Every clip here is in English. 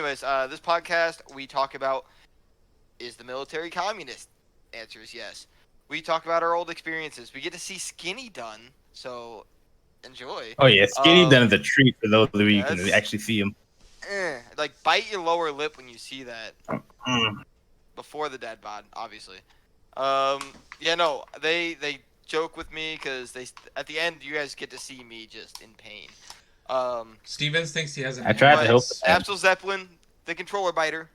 anyways, this podcast, we talk about, is the military communist? Answer is yes. We talk about our old experiences. We get to see Skinny done, so enjoy. Oh yeah, Skinny done is a treat for those of you yeah, who can actually see him. Like, bite your lower lip when you see that. Mm. Before the dead bod, obviously. Yeah, no, they joke with me because at the end you guys get to see me just in pain. Stevens thinks he has an I tried to help. Absol Zeppelin, the controller biter.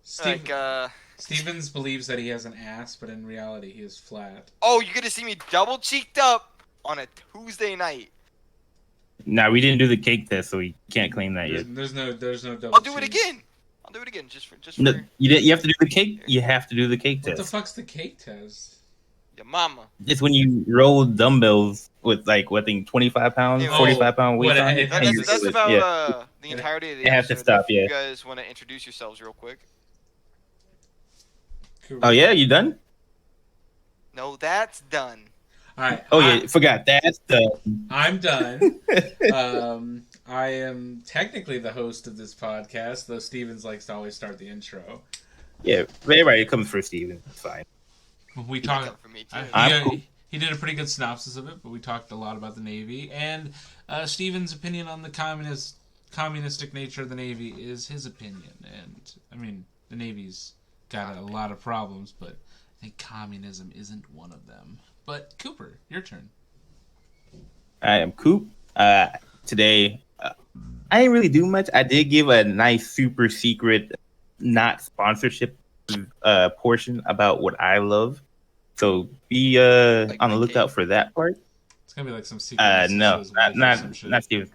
Stevens believes that he has an ass, but in reality he is flat. Oh, you get to see me double cheeked up on a Tuesday night. Nah, we didn't do the cake test, so we can't claim that yet. There's no double. I'll do it again. Just for. No, you have to do the cake. You have to do the cake test. What the fuck's the cake test? Your mama. It's when you roll dumbbells with like 25 pounds, 45 pound weight. That's about the entirety of the episode. It has to stop. You guys want to introduce yourselves real quick? Oh yeah, you done? No, that's done. All right. Oh yeah, forgot that's done. I'm done. I am technically the host of this podcast, though Stevens likes to always start the intro. Yeah, everybody comes for Stevens. It's fine. We talked. For me too. He did a pretty good synopsis of it, but we talked a lot about the Navy, and Stevens' opinion on the communistic nature of the Navy is his opinion. And I mean, the Navy's got a lot of problems, but I think communism isn't one of them. But Cooper, your turn. I am Coop. Today, I didn't really do much. I did give a nice, super secret, not sponsorship portion about what I love. So be on the lookout for that part. It's gonna be like some secret. No, not Steven.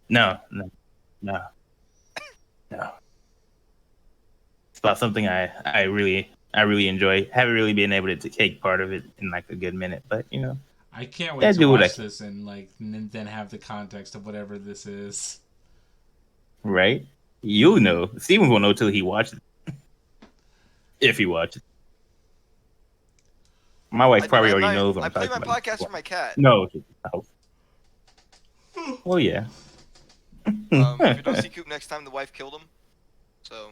No. It's about something I really enjoy. Haven't really been able to take part of it in like a good minute, but you know. I can't wait to watch this and then have the context of whatever this is. Right? You'll know. Steven won't know till he watches it. If he watches. My wife probably already knows. I play my podcast for my cat. No. Oh yeah. If you don't see Coop next time, the wife killed him. So.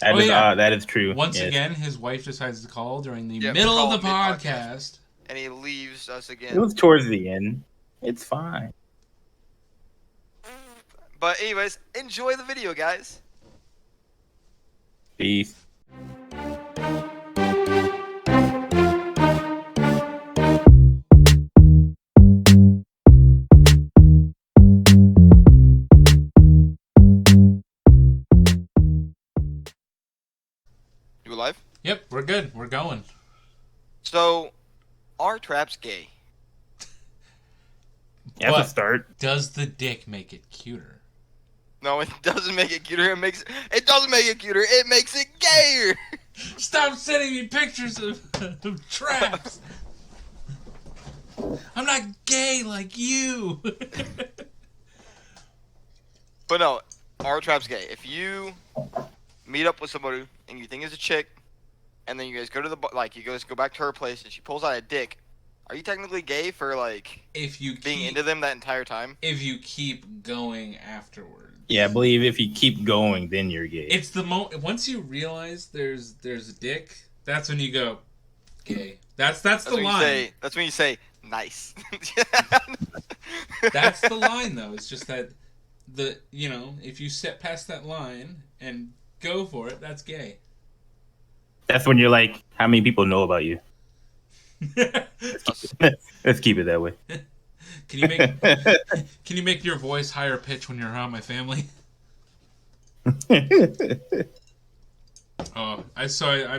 That is true. Once again, his wife decides to call during the middle of the podcast. And he leaves us again. It was towards the end. It's fine. But anyways, enjoy the video, guys. Peace. You alive? Yep, we're good. We're going. So, are traps gay? Yeah, to start. Does the dick make it cuter? No, it doesn't make it cuter. It doesn't make it cuter. It makes it gayer. Stop sending me pictures of traps. I'm not gay like you. But no, are traps gay? If you meet up with somebody and you think it's a chick, and then you guys go to you guys go back to her place and she pulls out a dick, are you technically gay for being into them that entire time? If you keep going afterwards. Yeah, I believe if you keep going, then you're gay. It's the once you realize there's a dick, that's when you go gay. That's the line. That's when you say nice. That's the line, though. It's just that if you step past that line and go for it, that's gay. That's when you're like, how many people know about you? Let's keep it that way. Can you make your voice higher pitch when you're around my family? I've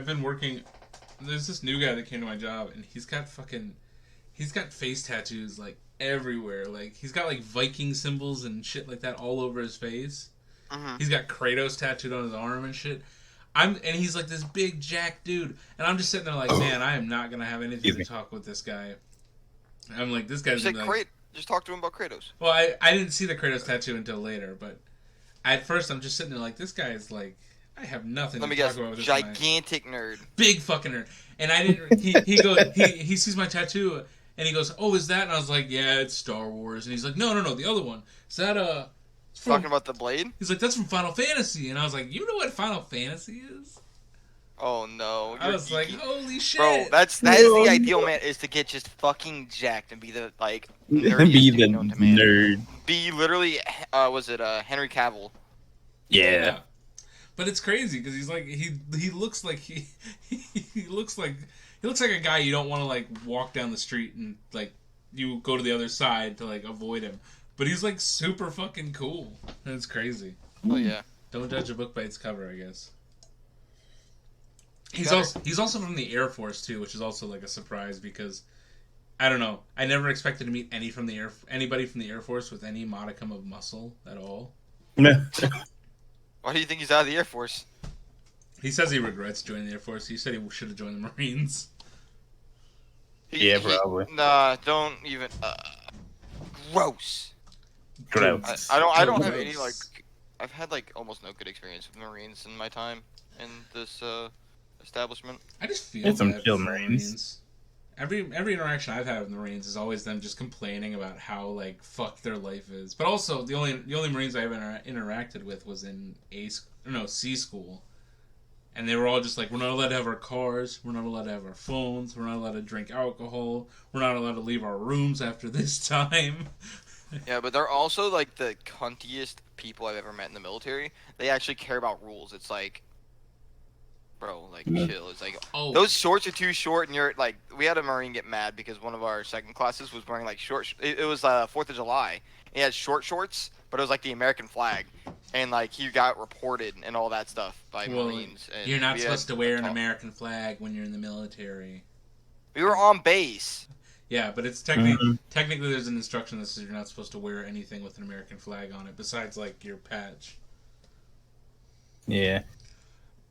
been working. There's this new guy that came to my job, and he's got face tattoos like everywhere. Like he's got like Viking symbols and shit like that all over his face. Uh-huh. He's got Kratos tattooed on his arm and shit. And he's like this big jack dude, and I'm just sitting there like, man, I am not gonna have anything to talk with this guy. I'm like, this guy's just talk to him about Kratos. Well, I didn't see the Kratos tattoo until later, but at first I'm just sitting there like, this guy is like, I have nothing to talk about with this gigantic nerd, big fucking nerd. And I didn't. He sees my tattoo and he goes, "Oh, is that?" And I was like, "Yeah, it's Star Wars." And he's like, "No, the other one. Is Talking about the blade? He's like, that's from Final Fantasy, and I was like, you know what Final Fantasy is? Oh no, I you're was like, geeky. holy shit, Bro, that is the ideal man, is to get just fucking jacked and be the like nerdiest Be dude the known to man. nerd. Be literally, was it Henry Cavill? Yeah. But it's crazy because he's like he looks like he looks like a guy you don't want to like walk down the street and like you go to the other side to like avoid him. But he's like super fucking cool. And it's crazy. Oh yeah. Don't judge a book by its cover, I guess. Better. He's also from the Air Force too, which is also like a surprise because I don't know. I never expected to meet anybody from the Air Force with any modicum of muscle at all. Why do you think he's out of the Air Force? He says he regrets joining the Air Force. He said he should have joined the Marines. Yeah, probably. Nah, don't even. Gross. Gross. I don't have any like. I've had like almost no good experience with Marines in my time in this establishment. I just feel It's some bad chill for Marines. Every interaction I've had with the Marines is always them just complaining about how like fucked their life is. But also the only Marines I ever interacted with was in C school, and they were all just like, we're not allowed to have our cars, we're not allowed to have our phones, we're not allowed to drink alcohol, we're not allowed to leave our rooms after this time. Yeah, but they're also like the cuntiest people I've ever met in the military. They actually care about rules. It's like, bro, like chill. It's like, those shorts are too short, and you're like, we had a Marine get mad because one of our second classes was wearing like short. It was 4th of July. He had short shorts, but it was like the American flag, and like he got reported and all that stuff by Marines. And you're not supposed to wear an American flag when you're in the military. We were on base. Yeah, but it's technically there's an instruction that says you're not supposed to wear anything with an American flag on it besides like your patch. Yeah.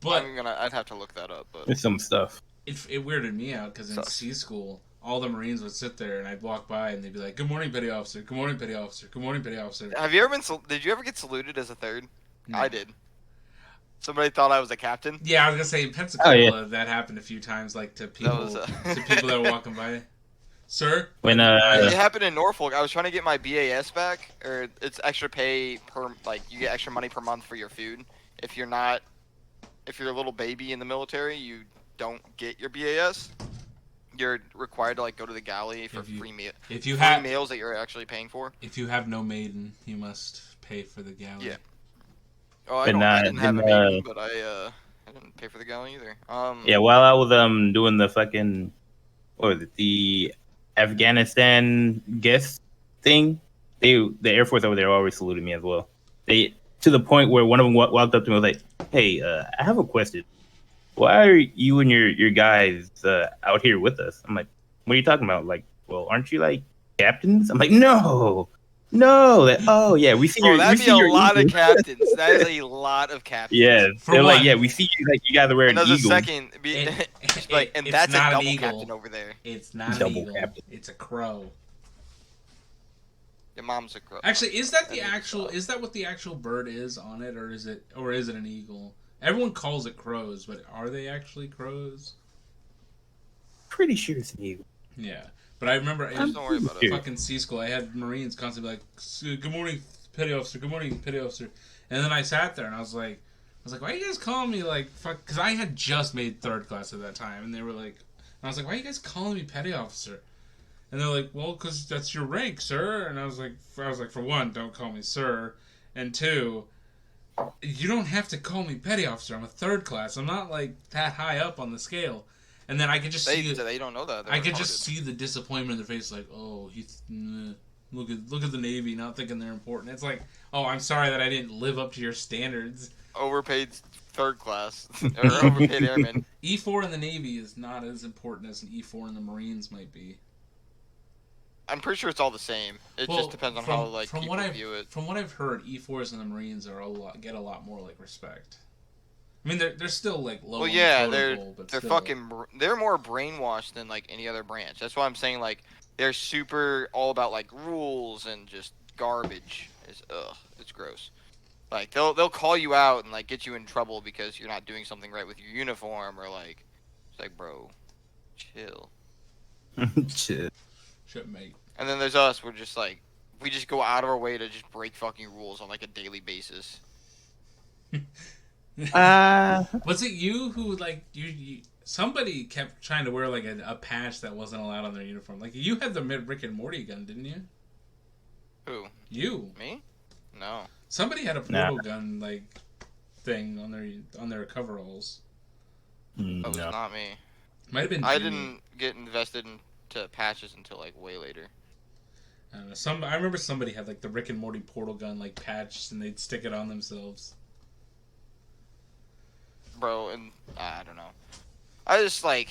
But I'd have to look that up. But There's some stuff. it weirded me out because in C school, all the Marines would sit there and I'd walk by and they'd be like, "Good morning, petty officer. Good morning, petty officer. Good morning, petty officer." Have you ever been? Did you ever get saluted as a third? No. I did. Somebody thought I was a captain. Yeah, I was gonna say in Pensacola that happened a few times, like to people to people that were walking by. Sir? When it happened in Norfolk. I was trying to get my BAS back, or it's extra pay per, like you get extra money per month for your food. If you're a little baby in the military, you don't get your BAS. You're required to like go to the galley for free meals that you're actually paying for. If you have no maiden, you must pay for the galley. Yeah. Oh, I didn't have a maiden, but I didn't pay for the galley either. Yeah, while I was doing the fucking, what was it, the Afghanistan guest thing, the Air Force over there always saluted me as well. They, to the point where one of them walked up to me and was like, "Hey, I have a question. Why are you and your guys out here with us?" I'm like, "What are you talking about? Like, well, aren't you like captains?" I'm like, "No." Oh yeah, we see your. That'd be a lot of captains. That is a lot of captains. Yeah, they're like, yeah, we see you like you guys are wearing an eagle. And that's a double captain over there. It's not double an eagle. Captain. It's a crow. Your mom's a crow. Actually, is that what the actual bird is on it, or is it an eagle? Everyone calls it crows, but are they actually crows? Pretty sure it's an eagle. Yeah. But I remember don't worry about it. Fucking C school, I had Marines constantly like, "Good morning, petty officer. Good morning, petty officer." And then I sat there and I was like, "Why are you guys calling me like fuck?" Because I had just made 3rd class at that time, and they were like, and I was like, "Why are you guys calling me petty officer?" And they're like, "Well, because that's your rank, sir." And I was like, for one, don't call me sir, and two, you don't have to call me petty officer. I'm a 3rd class. I'm not like that high up on the scale. And then I could just see they don't know that. I could just see the disappointment in their face, like, "Oh, he's look at the Navy, not thinking they're important." It's like, "Oh, I'm sorry that I didn't live up to your standards." Overpaid 3rd class or overpaid airman. E4 in the Navy is not as important as an E4 in the Marines might be. I'm pretty sure it's all the same. It just depends on how like people view it. From what I've heard, E4s in the Marines get a lot more like respect. I mean, they're still like low. Well, yeah, they're they're more brainwashed than like any other branch. That's why I'm saying like they're super all about like rules and just garbage. It's gross. Like they'll call you out and like get you in trouble because you're not doing something right with your uniform or like it's like, bro, chill. Shit. Shit, mate. And then there's us. We're just like we just go out of our way to just break fucking rules on like a daily basis. Was it you who like you somebody kept trying to wear like a patch that wasn't allowed on their uniform? Like you had the Rick and Morty gun, didn't you? Who? You. Me? No. Somebody had a Nah. portal gun like thing on their coveralls. That was No. not me. Might have been. I Jimmy. didn't get invested into patches until like way later. I don't know. I remember somebody had like the Rick and Morty portal gun like patched, and they'd stick it on themselves. Bro, and I don't know. I just like,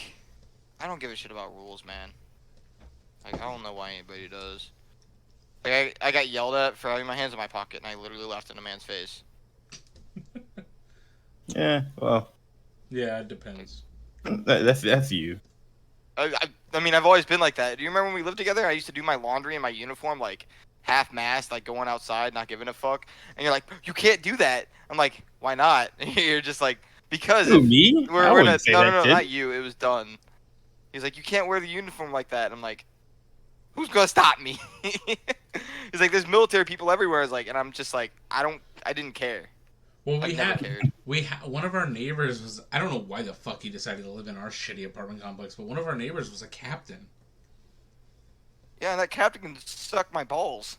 I don't give a shit about rules, man. Like, I don't know why anybody does. Like, I got yelled at for having my hands in my pocket, and I literally laughed in a man's face. Yeah, well, Yeah, it depends. that's you. I mean, I've always been like that. Do you remember when we lived together? I used to do my laundry in my uniform, like, half-mast, like, going outside, not giving a fuck. And you're like, you can't do that. I'm like, why not? And you're just like, because Who, if me? I we're in a, wouldn't say no, that no, no, shit. not you. It was done. He's like, you can't wear the uniform like that. I'm like, who's gonna stop me? He's like, there's military people everywhere. I was like, and I'm just like, I didn't care. Well, I've never cared. One of our neighbors was, I don't know why the fuck he decided to live in our shitty apartment complex, but one of our neighbors was a captain. Yeah, and that captain can suck my balls.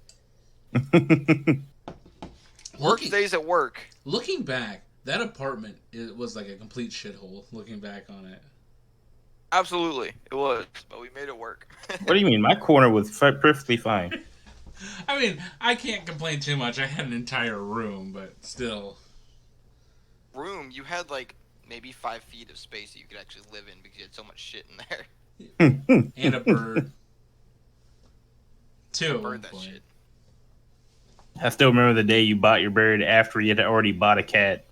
Work Looking, stays at work. looking back, that apartment was like a complete shithole. Looking back on it, Absolutely, it was, but we made it work. What do you mean? My corner was perfectly fine. I mean, I can't complain too much. I had an entire room, but still. Room, you had like maybe 5 feet of space that you could actually live in because you had so much shit in there. And a bird. Two. at one Bird that point. shit. I still remember the day you bought your bird after you had already bought a cat.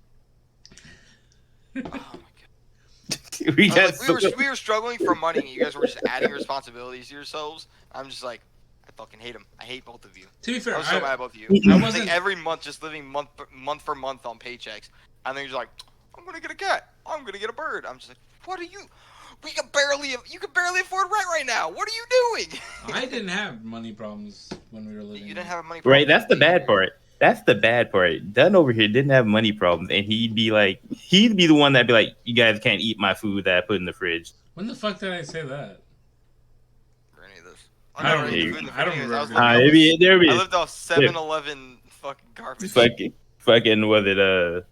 Oh my god. we I got was like, we were struggling for money, and you guys were just adding responsibilities to yourselves. I'm just like, I fucking hate them. I hate both of you. To be fair, I was so mad at both of you. I I was wasn't. like every month just living month for month on paychecks, and then you're just like, I'm gonna get a cat. I'm gonna get a bird. I'm just like, what are you? You can barely afford rent right now. What are you doing? I didn't have money problems when we were living. You there. didn't have money. Problem Right, that's the bad part. That's the bad part. Dunn over here didn't have money problems, and he'd be the one that'd be like, "You guys can't eat my food that I put in the fridge." When the fuck did I say that? For any of this. I don't never ate remember. food in the I don't fridge. remember. I was living There off- be I lived off 7-Eleven fucking garbage. fucking was it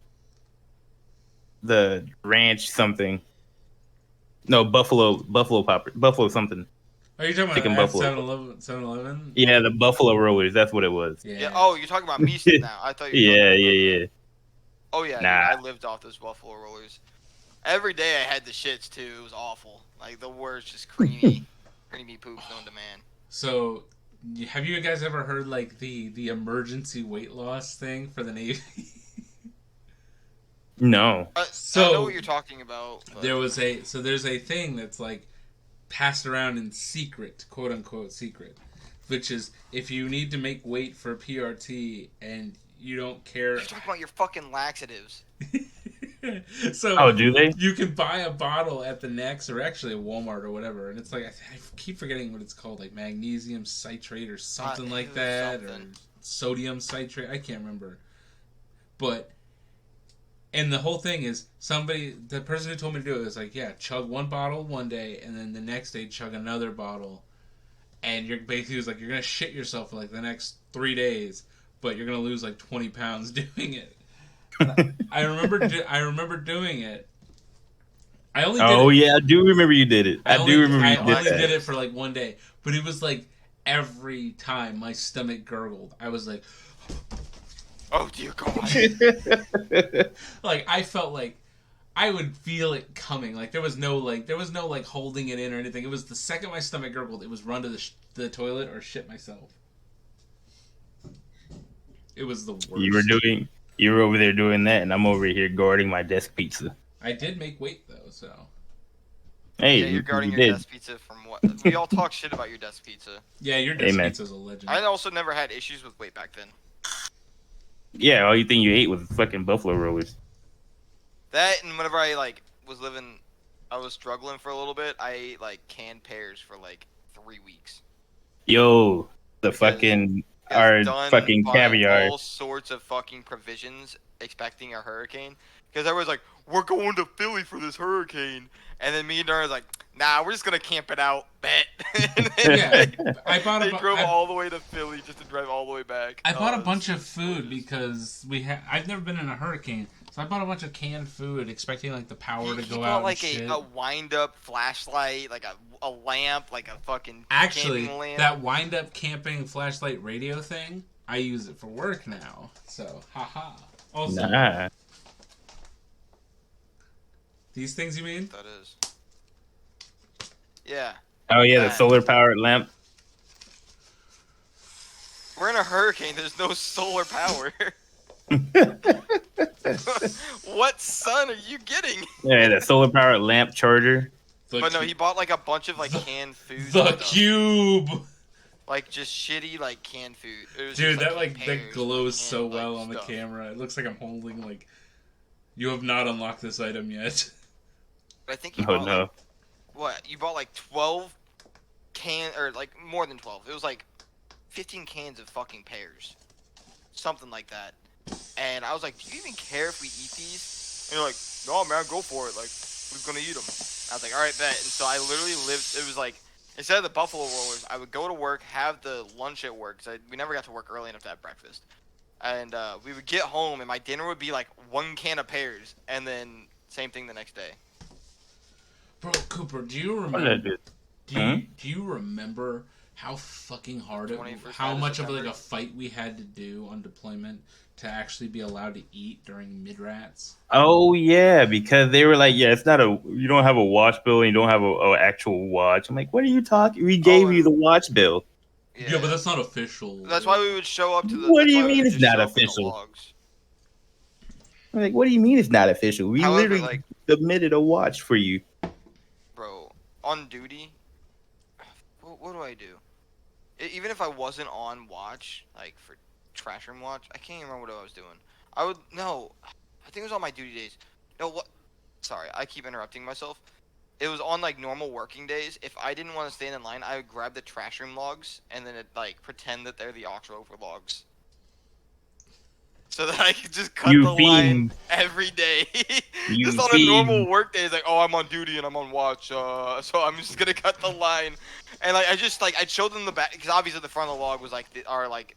the ranch something? No, buffalo popper, buffalo something. Are you talking Chicken about buffalo. 7-Eleven? Yeah, the buffalo rollers. That's what it was. Yeah. Oh, you're talking about me now. I thought you. Were Yeah, talking about yeah. Oh yeah. Nah. Dude, I lived off those buffalo rollers. Every day I had the shits too. It was awful. Like the worst, just creamy poop known to man. So, have you guys ever heard like the emergency weight loss thing for the Navy? No. I So- know what you're talking about. But there's a thing that's like passed around in secret, quote unquote secret, which is if you need to make weight for PRT and you don't care. You're talking about your fucking laxatives. So Oh, do they? you can buy a bottle at the Next or actually at Walmart or whatever, and it's like I keep forgetting what it's called, like magnesium citrate or something like that, or something. sodium citrate. I can't remember, but. And the whole thing is the person who told me to do it was like, yeah, chug one bottle one day, and then the next day chug another bottle, and you're basically was like you're gonna shit yourself for like the next 3 days, but you're gonna lose like 20 pounds doing it. I remember doing it. I only did Oh it, yeah, I do remember you did it. I do remember I you only did that. did it for like one day, but it was like every time my stomach gurgled, I was like. Oh dear God. Like I felt like I would feel it coming. Like there was no holding it in or anything. It was the second my stomach gurgled, it was run to the toilet or shit myself. It was the worst. You were over there doing that, and I'm over here guarding my desk pizza. I did make weight though, so. Hey, Yeah, you're guarding you your did. desk pizza from what? We all talk shit about your desk pizza. Yeah, your desk Amen. pizza's a legend. I also never had issues with weight back then. Yeah, all you think you ate was fucking buffalo rollers. That and whenever I I was struggling for a little bit. I ate like canned pears for like 3 weeks. Yo, the Because- fucking Our done fucking buying caviar. all sorts of fucking provisions, expecting a hurricane. Because everyone's like, "We're going to Philly for this hurricane," and then me and Darren was like, "Nah, we're just gonna camp it out, bet." And then Yeah, I bought they a drove all the way to Philly just to drive all the way back. I bought a It's bunch of just food hilarious. because I've never been in a hurricane, so I bought a bunch of canned food, expecting like the power to He go bought out and like shit. a wind-up flashlight, like a lamp, like a fucking Actually, camping lamp. that wind-up camping flashlight radio thing, I use it for work now. So, haha. Also, Nah. these things you mean? That is. Yeah. Oh yeah, the That. solar powered lamp. We're in a hurricane. There's no solar power. What sun are you getting? Yeah, the solar powered lamp charger. But no, he bought like a bunch of like canned food. The stuff. cube. Like just shitty like canned food. It was Dude, just, that like that pears, glows canned, so well like, on the stuff. camera. It looks like I'm holding like. You have not unlocked this item yet. But I think you Oh bought no. like, what? You bought like 12 or like more than 12. It was like 15 cans of fucking pears, something like that. And I was like, do you even care if we eat these? And you're like, no, man, go for it. Like, we're gonna eat them. I was like, all right, bet. And so I literally lived. It was like, instead of the buffalo rollers, I would go to work, have the lunch at work. Cause we never got to work early enough to have breakfast. And we would get home, and my dinner would be like 1 can of pears, and then same thing the next day. Bro, Cooper, do you What did I remember? do? Do you remember how fucking hard it? 21st How night of much of like September. a fight we had to do on deployment to actually be allowed to eat during mid-rats? Oh yeah, because they were like, yeah, it's not a. You don't have a watch bill and you don't have a actual watch. I'm like, what are you talking? We gave you and- the watch bill. Yeah, but that's not official. That's why we would show up to the. What that's do you why we mean would it's just not show up with the official? logs. I'm like, what do you mean it's not official? We However, literally like, submitted a watch for you. bro, on duty, what do I do? Even if I wasn't on watch, like for trash room watch, I can't even remember what I was doing. I think it was on my duty days. No, what? Sorry, I keep interrupting myself. It was on like normal working days. If I didn't want to stand in line, I would grab the trash room logs and then like pretend that they're the aux rover logs, so that I could just cut You the line fiend. every day. You Just on a fiend. normal work day, it's like, oh, I'm on duty and I'm on watch, so I'm just gonna cut the line. And like, I'd show them the back, because obviously the front of the log was like our like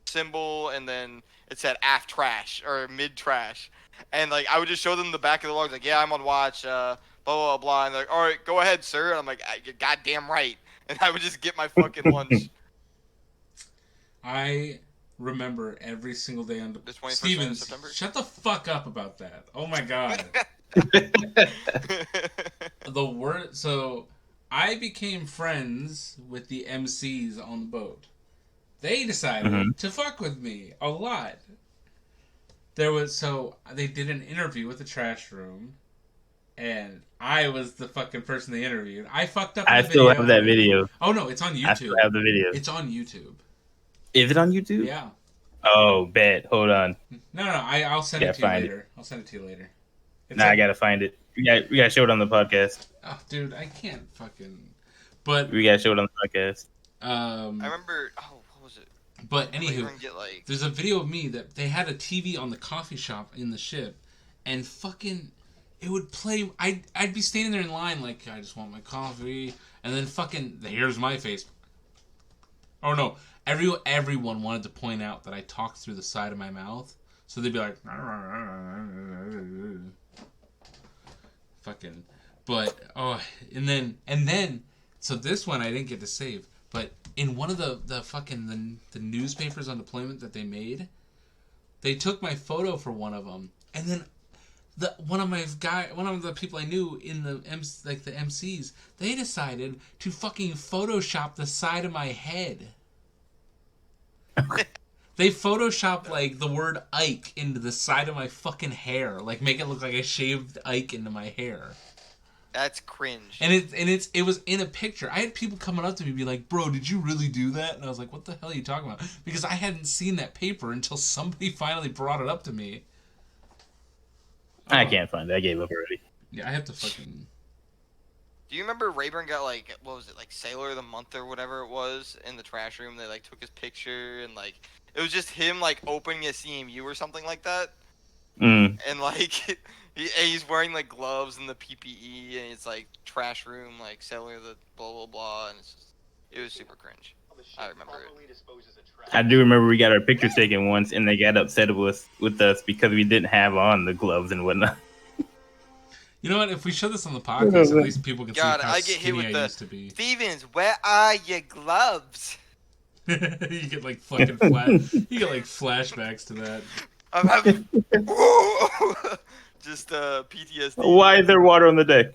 symbol, and then it said aft trash or mid trash, and like I would just show them the back of the log, like, yeah, I'm on watch, blah blah blah, and they're like, all right, go ahead, sir. And I'm like, you're goddamn right, and I would just get my fucking lunch. I remember every single day on The 21st night of Stevens, September? shut the fuck up about that. Oh my god. The word. So I became friends with the MCs on the boat. They decided to fuck with me a lot. They did an interview with the trash room, and I was the fucking person they interviewed. I fucked up. I still have that video. Oh no, it's on YouTube. I still have the video. It's on YouTube. Is it on YouTube? Yeah. Oh, bet. Hold on. No. I'll send it Gotta to you find later. I'll send it to you later. It's Nah, I like- gotta find it. We gotta show it on the podcast. Oh, dude, I can't fucking. But We gotta show it on the podcast. I remember. Oh, what was it? But Later anywho, and get like. there's a video of me that they had a TV on the coffee shop in the ship, and fucking, it would play. I'd be standing there in line like, I just want my coffee, and then fucking, here's my face. Oh no, everyone wanted to point out that I talked through the side of my mouth, so they'd be like, fucking, but and then, so this one I didn't get to save, but in one of the fucking the newspapers on deployment that they made, they took my photo for one of them, and then one of the people I knew in the MCs, they decided to fucking Photoshop the side of my head. They photoshopped like the word Ike into the side of my fucking hair, like make it look like I shaved Ike into my hair. That's cringe. And it was in a picture. I had people coming up to me and be like, "Bro, did you really do that?" And I was like, "What the hell are you talking about?" Because I hadn't seen that paper until somebody finally brought it up to me. I can't find it. I gave up already. Yeah, I have to fucking. Do you remember Rayburn got like what was it like Sailor of the Month or whatever it was in the trash room? They like took his picture and like it was just him like opening a CMU or something like that, Mm. and like he's wearing like gloves and the PPE and it's like trash room like Sailor the blah blah blah and it was super cringe. I remember it. I do remember we got our pictures taken once, and they got upset with us because we didn't have on the gloves and whatnot. You know what? If we show this on the podcast, at least people can see God, how I get hit skinny with I the used to be. Stevens. Where are your gloves? You get like fucking flat. You get like flashbacks to that. I'm having just PTSD. Why is there water on the deck?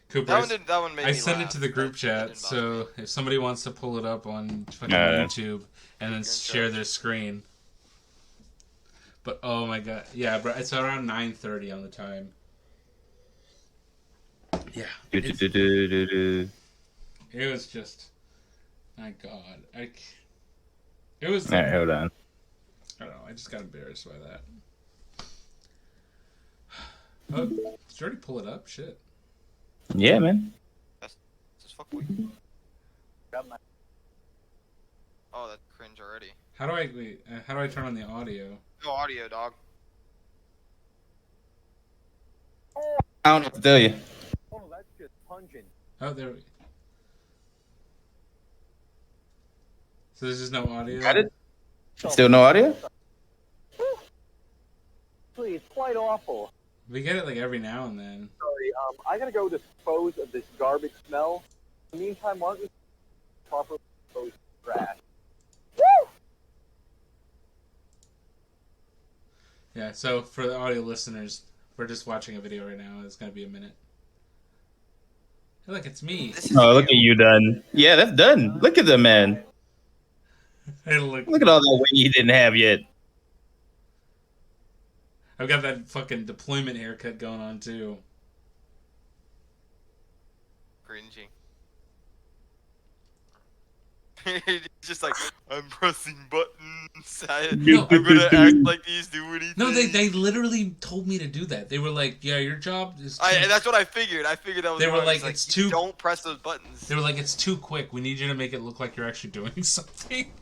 Cooper, That one made I me sent laugh. it to the group That chat, didn't bother so me. if somebody wants to pull it up on fucking Uh, YouTube and then share their screen. But oh my god, yeah, bro, it's around 9:30 on the time. Yeah, it was just, my god, it was. All right, hold on. I don't know. I just got embarrassed by that. Oh, did you already pull it up? Shit. Yeah, man. Just fuck boy. Oh, that's cringe already. How do I wait? How do I turn on the audio? No audio, dog. I don't know what to tell you. Oh, that's just pungent. Oh, there we. So there's just no audio. Got it? Still no audio? Actually, it's quite awful. We get it like every now and then. Sorry, I gotta go dispose of this garbage smell. In the meantime, why don't you properly dispose of trash? Yeah. So for the audio listeners, we're just watching a video right now. It's gonna be a minute. Hey, look, it's me. This is Oh, look at you done. Yeah, that's done. Look at the man. Hey, look. Look at all that weight he didn't have yet. I've got that fucking deployment haircut going on too. cringy. He's just like, I'm pressing buttons. I'm gonna act like these do anything. No, they literally told me to do that. They were like, "Yeah, your job is." And that's what I figured. I figured that was. They were wrong. like, It's "It's too." Don't press those buttons. They were like, "It's too quick. We need you to make it look like you're actually doing something."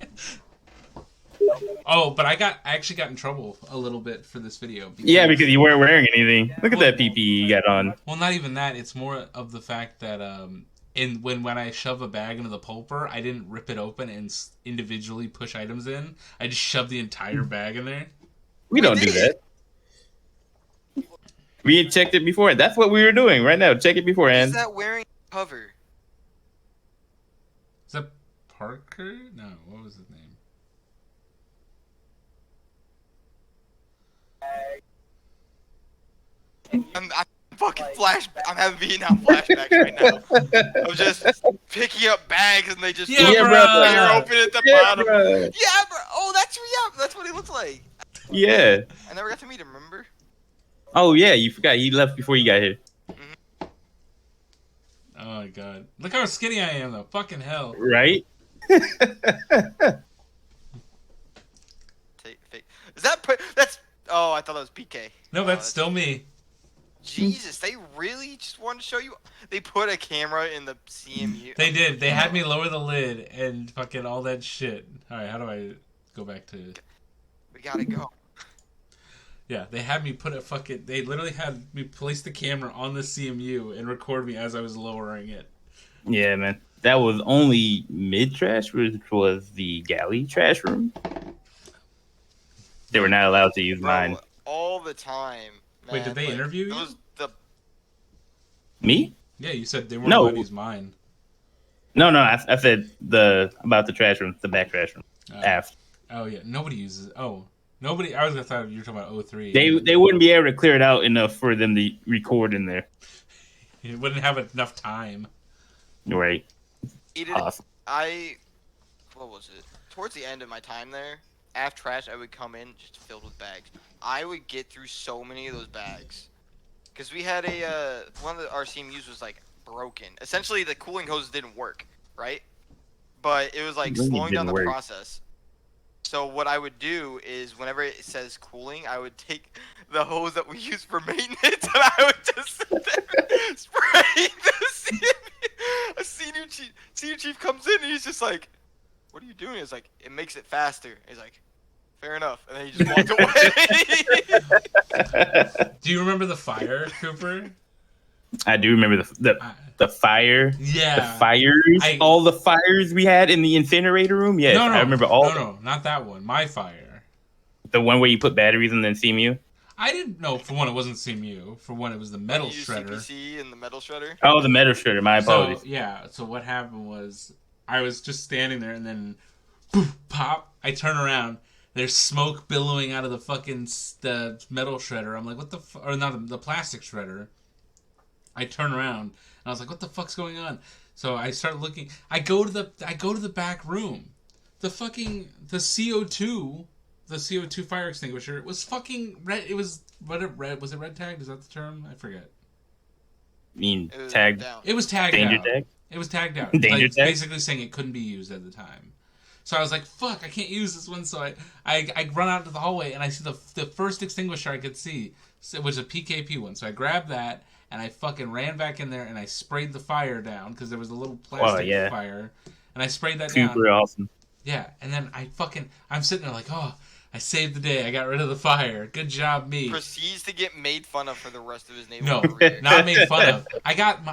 Oh, but I actually got in trouble a little bit for this video. Yeah, because you weren't wearing anything. Look at that PPE you got on. Well, not even that. It's more of the fact that when I shove a bag into the pulper, I didn't rip it open and individually push items in. I just shoved the entire bag in there. We don't do that. We had checked it before. That's what we were doing right now. Check it Is beforehand. that wearing cover? Is that Parker? No, what was his name? I'm fucking I'm having Vietnam flashbacks right now. I'm just picking up bags and they just Yeah, Yeah, bro. bro. You're open at the Yeah, bottom. bro. Yeah, bro. Oh, that's what he looks like. Yeah. I never got to meet him. Remember? Oh, yeah, you forgot. He left before you got here. Oh my god. Look how skinny I am though. Fucking hell. Right? Is that that's? Oh, I thought that was PK. No, that's still me. Jesus, they really just wanted to show you. They put a camera in the CMU. They did. They had me lower the lid and fucking all that shit. Alright, how do I go back to... We gotta go. Yeah, they had me they literally had me place the camera on the CMU and record me as I was lowering it. Yeah, man. That was only mid-trash, which was the galley trash room. They were not allowed to use Bro, mine. all the time. Man. Wait, did they interview you? Those, the Me? Yeah, you said they weren't No. allowed to use mine. No, I said about the trash room, the back trash room. Aft. Oh, yeah. Nobody uses... Oh. Nobody... I was gonna thought you were talking about 03. They wouldn't be able to clear it out enough for them to record in there. You wouldn't have enough time. Right. Awesome. What was it? Towards the end of my time there, after trash, I would come in just filled with bags. I would get through so many of those bags. Because we had one of our CMUs was like broken. Essentially, the cooling hose didn't work, right? But it was like Really slowing down the didn't work. process. So what I would do is whenever it says cooling, I would take the hose that we use for maintenance and I would just sit there spraying this a senior chief comes in and he's just like, "What are you doing?" It's like, "It makes it faster." He's like, "Fair enough," and then he just walked away. Do you remember the fire, Cooper? I do remember the fire. Yeah. The fires. All the fires we had in the incinerator room. Yes, I remember all. No, not that one. My fire. The one where you put batteries and then CMU. I didn't know. For one, it wasn't CMU. For one, it was the metal shredder. CPC and the metal shredder. Oh, the metal shredder. My apologies. So, yeah. So what happened was, I was just standing there, and then, poof, pop. I turn around. There's smoke billowing out of the fucking the metal shredder. I'm like, what the or not the plastic shredder. I turn around and I was like, what the fuck's going on? So I start looking. I go to the back room. The CO2 fire extinguisher was fucking red. It was red. Was it red tagged? Is that the term? I forget. I mean, tagged. It was tagged Danger out. tag? It was tagged out. Danger tag? Basically saying it couldn't be used at the time. So I was like, fuck, I can't use this one. So I run out to the hallway and I see the first extinguisher I could see. So it was a PKP one. So I grabbed that and I fucking ran back in there and I sprayed the fire down because there was a little plastic fire. And I sprayed that down. Super awesome. Yeah, and then I'm sitting there like, oh, I saved the day. I got rid of the fire. Good job, me. Proceeds to get made fun of for the rest of his naval career. No, not made fun of. I got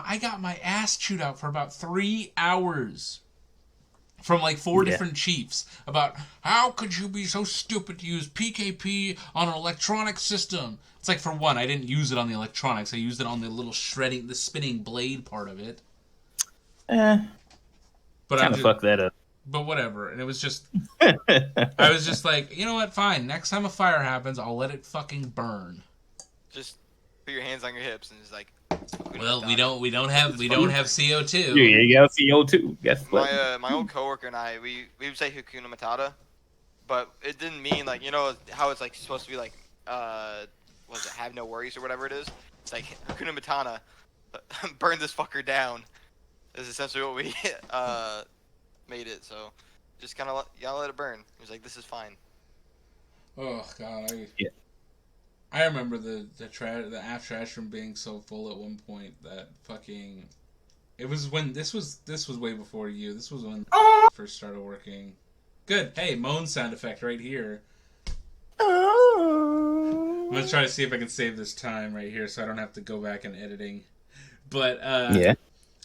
my ass chewed out for about 3 hours from like 4 different chiefs about how could you be so stupid to use PKP on an electronic system. It's like, for one, I didn't use it on the electronics. I used it on the little shredding, the spinning blade part of it. But kind of fuck that up. But whatever. And it was just, I was just like, you know what? Fine. Next time a fire happens, I'll let it fucking burn. Just put your hands on your hips and just like. Well, we don't have CO2. Yeah, you got CO2. Guess what? My old coworker and I, we would say Hakuna Matata, but it didn't mean like, you know how it's like supposed to be like was it have no worries or whatever it is. It's like Hakuna Matata, burn this fucker down. Is essentially what we made it. So just kind of y'all let it burn. He was like, this is fine. Oh god, I remember the aft trash room being so full at one point that fucking. It was when this was way before you. This was when I first started working. Good. Hey, moan sound effect right here. I'm gonna try to see if I can save this time right here so I don't have to go back and editing. But I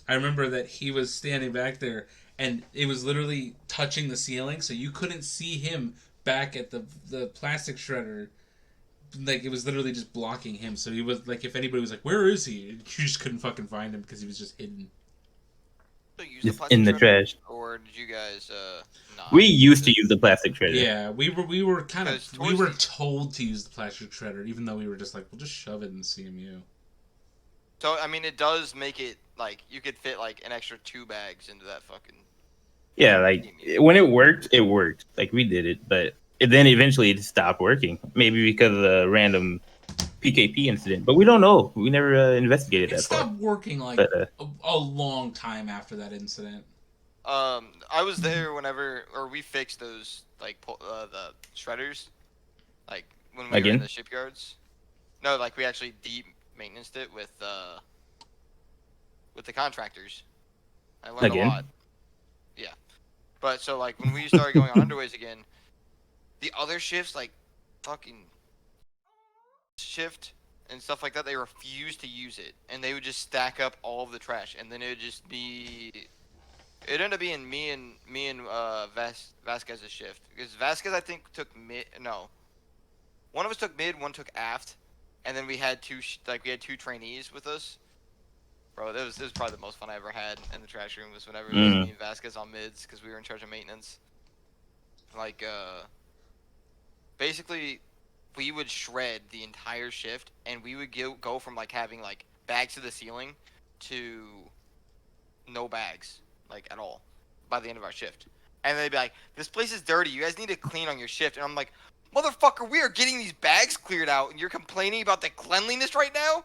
remember that he was standing back there and it was literally touching the ceiling, so you couldn't see him back at the plastic shredder. Like, it was literally just blocking him. So he was like, if anybody was like, "Where is he?" you just couldn't fucking find him because he was just hidden. Just in the trash. Or did you guys not? We used to use the plastic shredder. Yeah, we were told to use the plastic shredder, even though we were just like, we'll just shove it in the CMU. So I mean, it does make it like you could fit like an extra 2 bags into that fucking. Yeah, like when it worked, it worked. Like we did it, but then eventually it stopped working. Maybe because of a random PKP incident, but we don't know. We never investigated that. It stopped working like a long time after that incident. I was there whenever, or we fixed those like the shredders, like when we were in the shipyards. No, like we actually deep maintenanced it with the contractors. I learned a lot. Yeah, but so like when we started going on underways again, the other shifts like fucking shift and stuff like that, they refused to use it, and they would just stack up all of the trash, and then it would just be. It ended up being me and Vasquez's shift, because Vasquez I think took mid. No, one of us took mid, one took aft, and then we had two trainees with us. Bro, this was probably the most fun I ever had in the trash room. Was whenever it was me and Vasquez on mids, because we were in charge of maintenance. Like basically, we would shred the entire shift, and we would go from like having like bags to the ceiling to no bags. Like at all, by the end of our shift. And they'd be like, "This place is dirty. You guys need to clean on your shift." And I'm like, "Motherfucker, we are getting these bags cleared out, and you're complaining about the cleanliness right now?"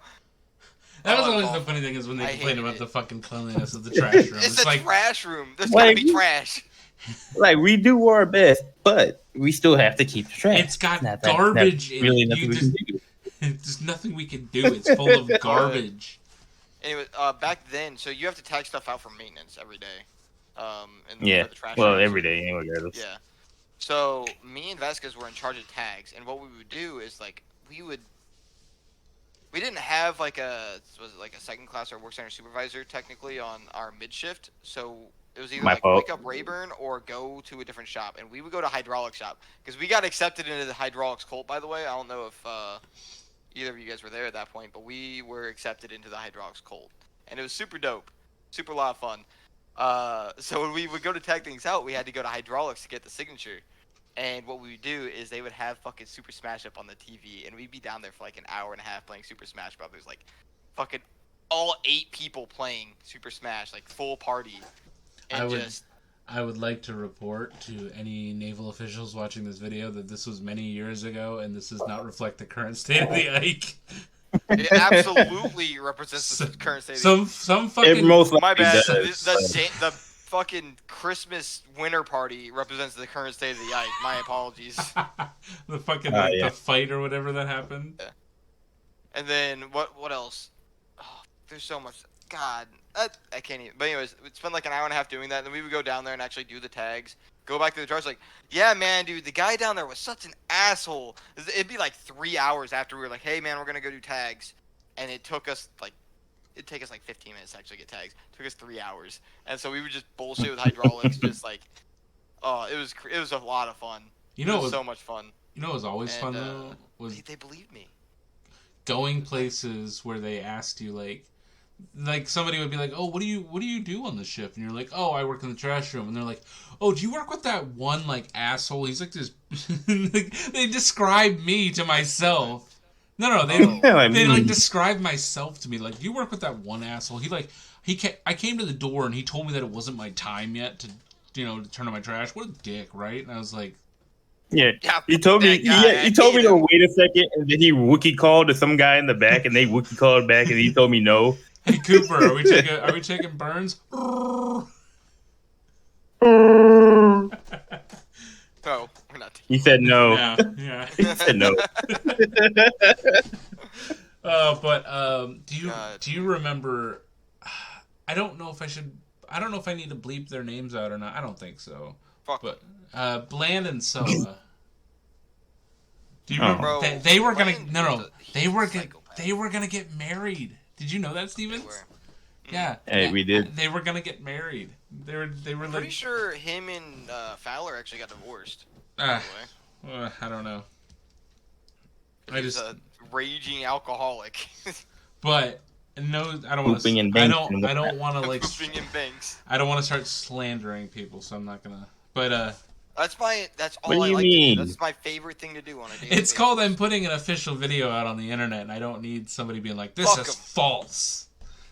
That was always the funny thing, is when they complain about the fucking cleanliness of the trash room. It's like trash room. There's gotta be trash. Like, we do our best, but we still have to keep the trash. It's got garbage in it. Nothing we can do. There's nothing we can do. It's full of garbage. Anyway, back then, so you have to tag stuff out for maintenance every day. And Yeah. for the trash Well, areas. every day, anyway, regardless. Yeah. So me and Vasquez were in charge of tags, and what we would do is like we didn't have like a second class or work center supervisor technically on our mid shift, so it was either My like fault. wake up Rayburn or go to a different shop, and we would go to hydraulic shop because we got accepted into the hydraulics cult. By the way, I don't know if either of you guys were there at that point, but we were accepted into the hydraulics cult, and it was super dope, super lot of fun. So when we would go to tag things out, we had to go to hydraulics to get the signature. And what we would do is they would have fucking Super Smash up on the TV, and we'd be down there for like an hour and a half playing Super Smash Brothers, like fucking all 8 people playing Super Smash, like full party. And I would like to report to any naval officials watching this video that this was many years ago, and this does not reflect the current state of the Ike. it absolutely represents the current state. Some fucking It most My likely bad. does. The fucking Christmas winter party represents the current state of the Ike. My apologies. the fucking Yeah. the fight or whatever that happened. Yeah. And then what else? Oh, there's so much. God, I can't even. But anyways, we'd spend like an hour and a half doing that, and then we would go down there and actually do the tags. Go back to the charge, like, yeah, man, dude, the guy down there was such an asshole. It'd be like 3 hours after we were like, hey, man, we're gonna go do tags, and it took us like. It'd take us like 15 minutes to actually get tags. It took us 3 hours, and so we would just bullshit with hydraulics, just like, oh, it was a lot of fun. You know, it was so much fun. You know, what was always And, fun though was they believed me. going places where they asked you like somebody would be like, oh, what do you do on the ship? And you're like, oh, I work in the trash room. And they're like, oh, do you work with that one like asshole? He's like this. Like, they describe me to myself. No, they like describe myself to me. Like, you work with that one asshole. I came to the door and he told me that it wasn't my time yet to to turn on my trash. What a dick, right? And I was like, Yeah, Yeah, he told me. that guy, He told me I hate to him. wait a second, and then he wookie called to some guy in the back, and they wookie called back, and he told me no. hey Cooper, are we taking burns? No, we're not. He said no. Yeah. He said no. Do you remember? I don't know if I need to bleep their names out or not. I don't think so. Fuck. But Bland and Soa. Do you remember? Bro, They were gonna Bland was they were gonna get married. Did you know that, Stevens? They were. Yeah. Hey, we did. They were gonna get married. They were I'm like. pretty sure him and Fowler actually got divorced. Ah, By the way. I don't know. He's a raging alcoholic. But no, I don't want Pooping in to. I banks don't want to like. Pooping in banks. I don't want to start slandering people, so I'm not gonna. But That's all What do I you like mean? to do. That's my favorite thing to do on a daily it's basis. called I'm putting an official video out on the internet, and I don't need somebody being like, "This Fuck is 'em. false."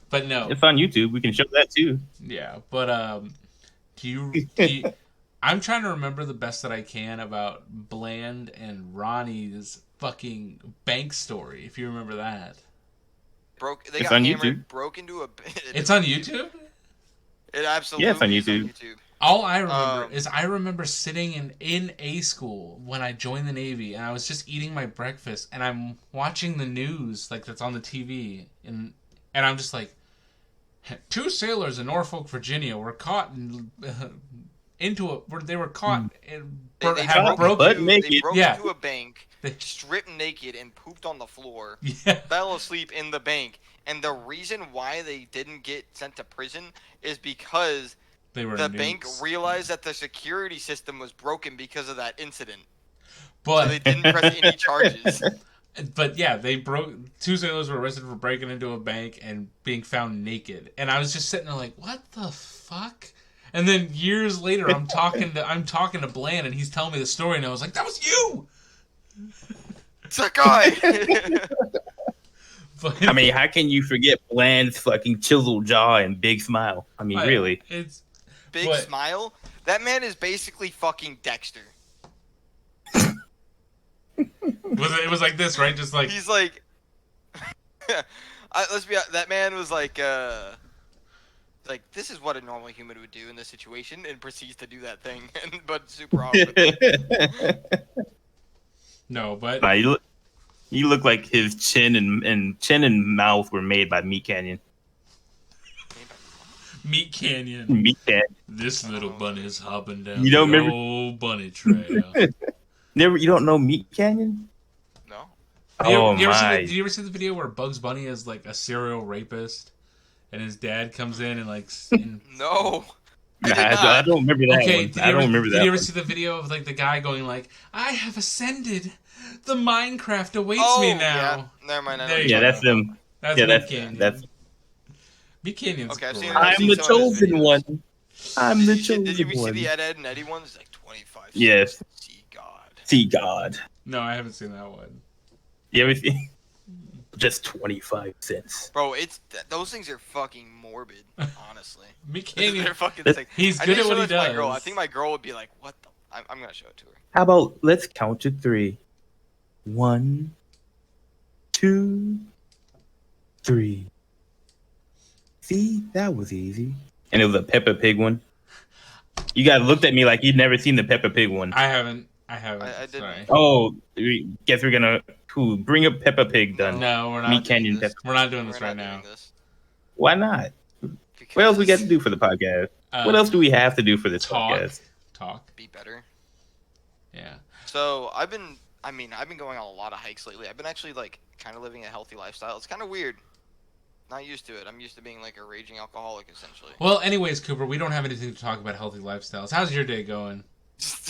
But no, It's on YouTube. We can show that too. yeah. But do you I'm trying to remember the best that I can about Bland and Ronnie's fucking bank story. If you remember that, They It's got on hammered, YouTube. broke into a. it's on YouTube. It absolutely Yeah, it's on is YouTube. All I remember is I remember sitting in A school when I joined the Navy, and I was just eating my breakfast, and I'm watching the news like that's on the TV, and I'm just like, 2 sailors in Norfolk, Virginia, were caught they were caught and They had broke butt into, naked. they broke Yeah. into a bank, They- stripped naked, and pooped on the floor. Yeah. Fell asleep in the bank. And the reason why they didn't get sent to prison is because They were the nukes. bank realized that the security system was broken because of that incident. So But they didn't press any charges. But yeah, 2 sailors were arrested for breaking into a bank and being found naked. And I was just sitting there like, what the fuck? And then years later, I'm talking to Bland, and he's telling me the story, and I was like, that was you. It's that guy. But, I mean, how can you forget Bland's fucking chiseled jaw and big smile? I mean, really. it's Big But- smile. That man is basically fucking Dexter. it was like this, right? Just like He's like, let's be honest, that man was like this is what a normal human would do in this situation, and proceeds to do that thing, but super awkward. no, but Nah, you look like his chin and mouth were made by Meat Canyon. Meat Canyon. Meat Canyon. This little bunny's hopping down You don't the remember- old bunny trail. You don't know Meat Canyon? No. Oh you ever see my! did you ever see the video where Bugs Bunny is like a serial rapist, and his dad comes in and like? No. Nah, did not. I don't remember that Okay, one. I don't remember did that. you ever one. see the video of like the guy going like, "I have ascended. The Minecraft awaits Oh, me yeah. now." Never mind. I know There what you you're Yeah, go. that's them. That's Yeah, Meat that's Canyon. that's. Meat Canyon's Okay, I've seen great. that. I'm the seen some of his chosen videos. one. I'm the Did chosen you see one. the Ed and Eddie ones? It's like 25 cents. Yes. See God. See God. No, I haven't seen that one. You ever see? Just 25 cents. Bro, those things are fucking morbid, honestly. Meat They're Canyon. fucking sick. He's I good need at to what show he this to my does. girl. I think my girl would be like, "What the?" I'm gonna show it to her. How about let's count to 3. 1, 2, 3. See, that was easy. And it was a Peppa Pig one. You guys looked at me like you'd never seen the Peppa Pig one. I haven't. I didn't. Sorry. Oh, guess we're gonna bring up Peppa Pig then. No, we're not. Meat Canyon doing this. Peppa. We're not doing We're this not right doing now. this. Why not? What else we got to do for the podcast? What else do we have to do for this podcast? Talk. Be better. Yeah. So I've been going on a lot of hikes lately. I've been actually like kind of living a healthy lifestyle. It's kind of weird. Not used to it. I'm used to being like a raging alcoholic essentially. Well, anyways, Cooper, we don't have anything to talk about healthy lifestyles. How's your day going?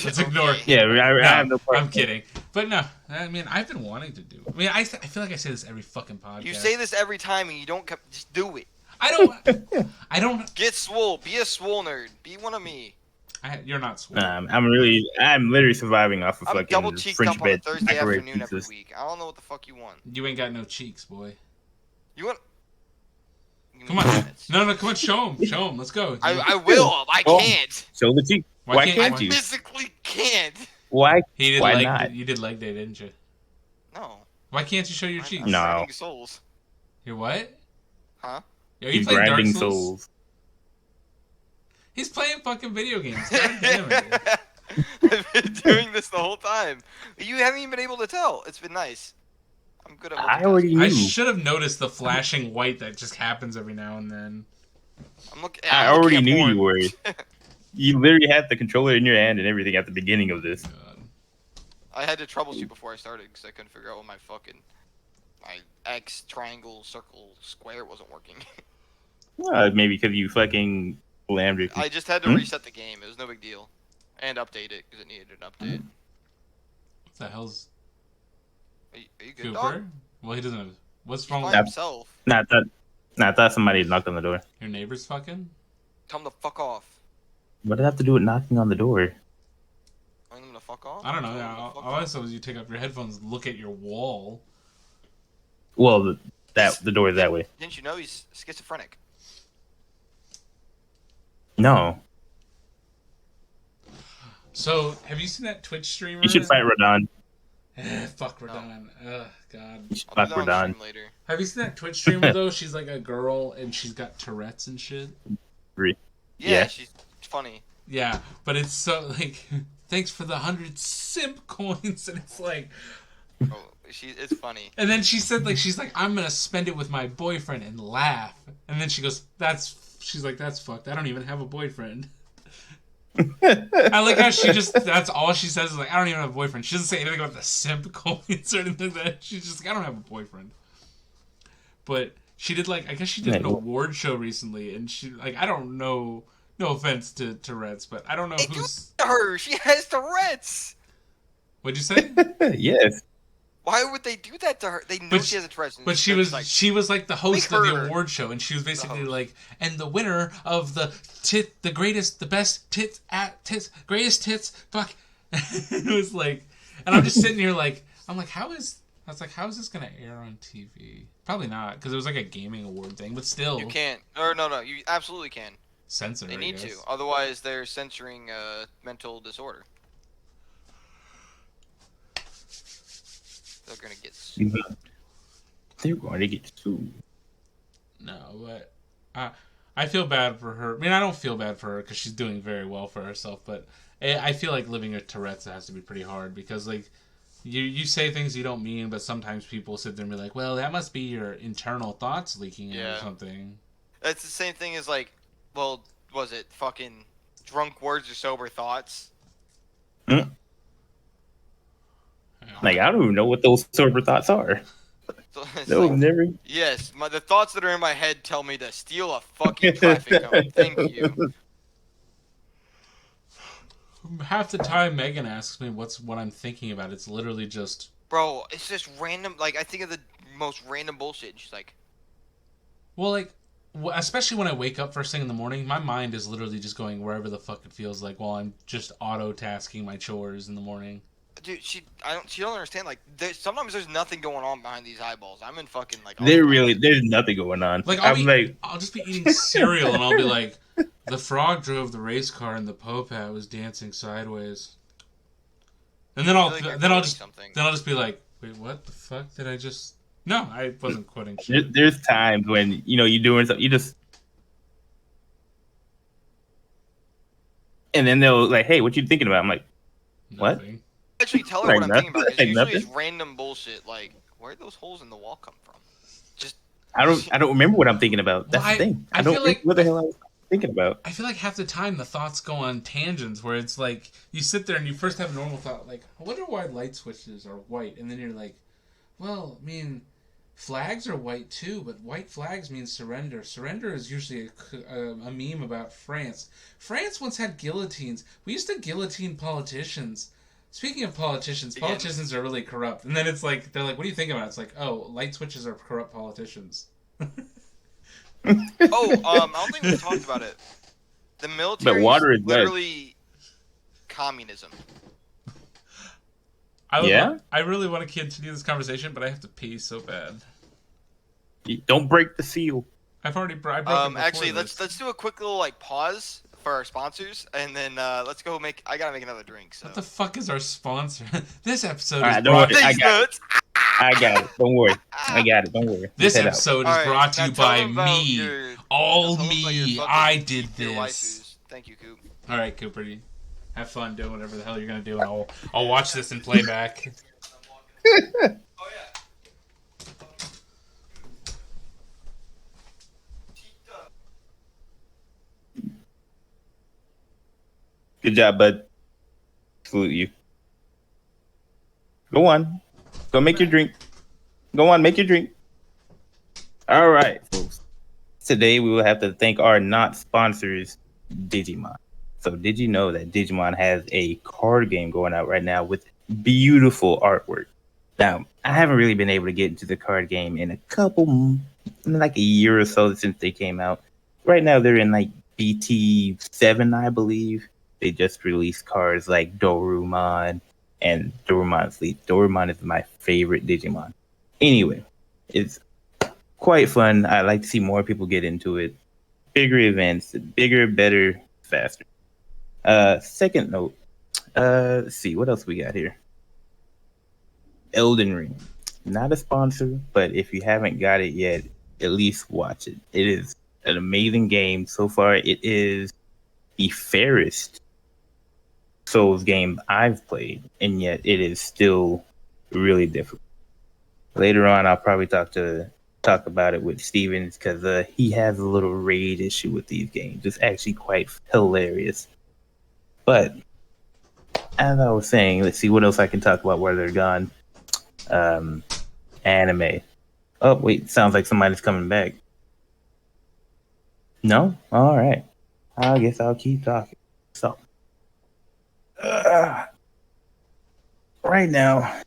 Let's Okay. ignore. Yeah, I have no problem. I'm kidding. But no, I mean, I've been wanting to do. I mean, I feel like I say this every fucking podcast. You say this every time and you don't just do it. I don't. I don't. Get swole. Be a swole nerd. Be one of me. You're not swole. I'm literally surviving off of I'm fucking double cheeked French up on a bed Thursday microwave afternoon every pizzas. week. I don't know what the fuck you want. You ain't got no cheeks, boy. You want? Give me Come on. 10 minutes. No, come on, show him. Show him. Let's go. I will. I Oh. can't. Show the cheek. Why Why can't can't I you? physically can't. Why? He did Why leg. not? You did leg day, didn't you? No. Why can't you show your I'm cheeks? No. grinding souls. Your what? Huh? Are you He's playing Dark grinding Souls? souls. He's playing fucking video games. God damn it. I've been doing this the whole time. You haven't even been able to tell. It's been nice. I'm good at I already multitasking. I knew. should have noticed the flashing white that just happens every now and then. I I'm already looking at knew you porn. were. You literally had the controller in your hand and everything at the beginning of this. God. I had to troubleshoot before I started because I couldn't figure out what my X, triangle, circle, square wasn't working. Maybe because you fucking slammed your. I just had to reset the game. It was no big deal. And update it because it needed an update. What the hell's Are you good, Cooper? dog? Well, he doesn't have. What's He's wrong by with himself. Nah, I thought somebody knocked on the door. your neighbor's fucking? Tell him to fuck off. What did I have to do with knocking on the door? Telling him to fuck off? I don't know. Tell him Yeah, to fuck all I off. saw was you take off your headphones, and look at your wall. Well, the door is that way. Didn't you know he's schizophrenic? No, So, have you seen that Twitch streamer? you should fight Radon. Fuck Radon. Ugh, God. You should I'll fight do that on Radon. stream later. Have you seen that Twitch streamer though? She's like a girl and she's got Tourette's and shit. Yeah, Yeah. she's funny. Yeah, but it's so like, thanks for the 100 simp coins, and it's like, Oh, it's funny. and then she said like she's like I'm gonna spend it with my boyfriend and laugh, and then she goes she's like that's fucked. I don't even have a boyfriend. I like how she just that's all she says is like I don't even have a boyfriend. She doesn't say anything about the simp coins or anything like that. She's just like I don't have a boyfriend. But she did like I guess she did an Yeah. award show recently, and she like I don't know. No offense to Tourette's, but I don't know Hey, do who's. it to her. She has Tourette's. What'd you say? Yes. Why would they do that to her? They know But she has a Tourette's. and But she's she just was like, she was like the host of the her. award show, and she was basically host. like, and the winner of the greatest, the best tits at tits, greatest tits, fuck. It was like, and I'm just sitting here like, I was like, how is this gonna air on TV? Probably not, because it was like a gaming award thing, but still, you can't. Or no, you absolutely can. censor. They I need to. guess. Otherwise, they're censoring mental disorder. They're gonna get sued. They're going to get sued. No, but I feel bad for her. I mean, I don't feel bad for her because she's doing very well for herself. But I feel like living with Tourette's has to be pretty hard because like you say things you don't mean, but sometimes people sit there and be like, "Well, that must be your internal thoughts leaking out or Yeah. something." That's the same thing as like well, was it fucking drunk words or sober thoughts? Like, I don't even know what those sober thoughts are. So it's No, like, never. yes, the thoughts that are in my head tell me to steal a fucking traffic cone. Thank you. Half the time Megan asks me what I'm thinking about, it's literally just, Bro, it's just random. Like, I think of the most random bullshit. And she's like, well, like, especially when I wake up first thing in the morning, my mind is literally just going wherever the fuck it feels like while I'm just auto-tasking my chores in the morning. dude, she don't understand. Like, sometimes there's nothing going on behind these eyeballs. I'm in fucking like. There's nothing going on. Like, I'm like, I'll just be eating cereal and I'll be like, the frog drove the race car and the Popat was dancing sideways. And then I'll just be like, wait, what the fuck did I just? No, I wasn't quitting shit. there's times when you're doing something, you just, and then they'll like, hey, what you thinking about? I'm like, what? Nothing. Actually, tell her Like what I'm thinking about. Because like usually it's nothing. random bullshit. Like, where did those holes in the wall come from? Just. I don't remember what I'm thinking about. That's Well, the thing. I I don't feel remember like- what the hell I was thinking about. I feel like half the time the thoughts go on tangents where it's like you sit there and you first have a normal thought like, I wonder why light switches are white, and then you're like, well, I mean, flags are white too, but white flags mean surrender. Surrender is usually a meme about France. France once had guillotines. We used to guillotine politicians. Speaking of politicians, politicians are really corrupt. And then it's like, they're like, what do you think about it? It's like, oh, light switches are corrupt politicians. Oh, I don't think we talked about it. The military water is is literally communism. I really want to continue this conversation, but I have to pee so bad. Don't break the seal. I broke it before Actually, this. let's do a quick little like pause for our sponsors, and then let's go make. I gotta make another drink. So. What the fuck is our sponsor? This episode All is right, don't brought. worry. I These got it. nuts. I got it. Don't worry. I got it. Don't worry. This Head out. episode is All right, brought to now you tell by them about me. All tell them about your me. fucking I did your this. waifus. Thank you, Coop. All right, Cooper. Have fun doing whatever the hell you're gonna do, and I'll watch this in playback. Oh yeah. Good job, bud. Salute you. Go on. Go make your drink. Go on, make your drink. All right, folks. Today we will have to thank our not sponsors, Digimon. So did you know that Digimon has a card game going out right now with beautiful artwork? Now, I haven't really been able to get into the card game in like a year or so since they came out. Right now they're in like BT 7, I believe. They just released cards like Dorumon and Dorumon Sleep. Dorumon is my favorite Digimon. Anyway, it's quite fun. I like to see more people get into it. Bigger events, bigger, better, faster. Second note, let's see, what else we got here? Illidan Ring. Not a sponsor, but if you haven't got it yet, at least watch it. It is an amazing game. So far, it is the fairest Souls game I've played, and yet it is still really difficult. Later on, I'll probably talk about it with Stevens because he has a little raid issue with these games. It's actually quite hilarious. But as I was saying, let's see what else I can talk about while they're gone. Anime. Oh wait, sounds like somebody's coming back. No? All right. I guess I'll keep talking. So, right now,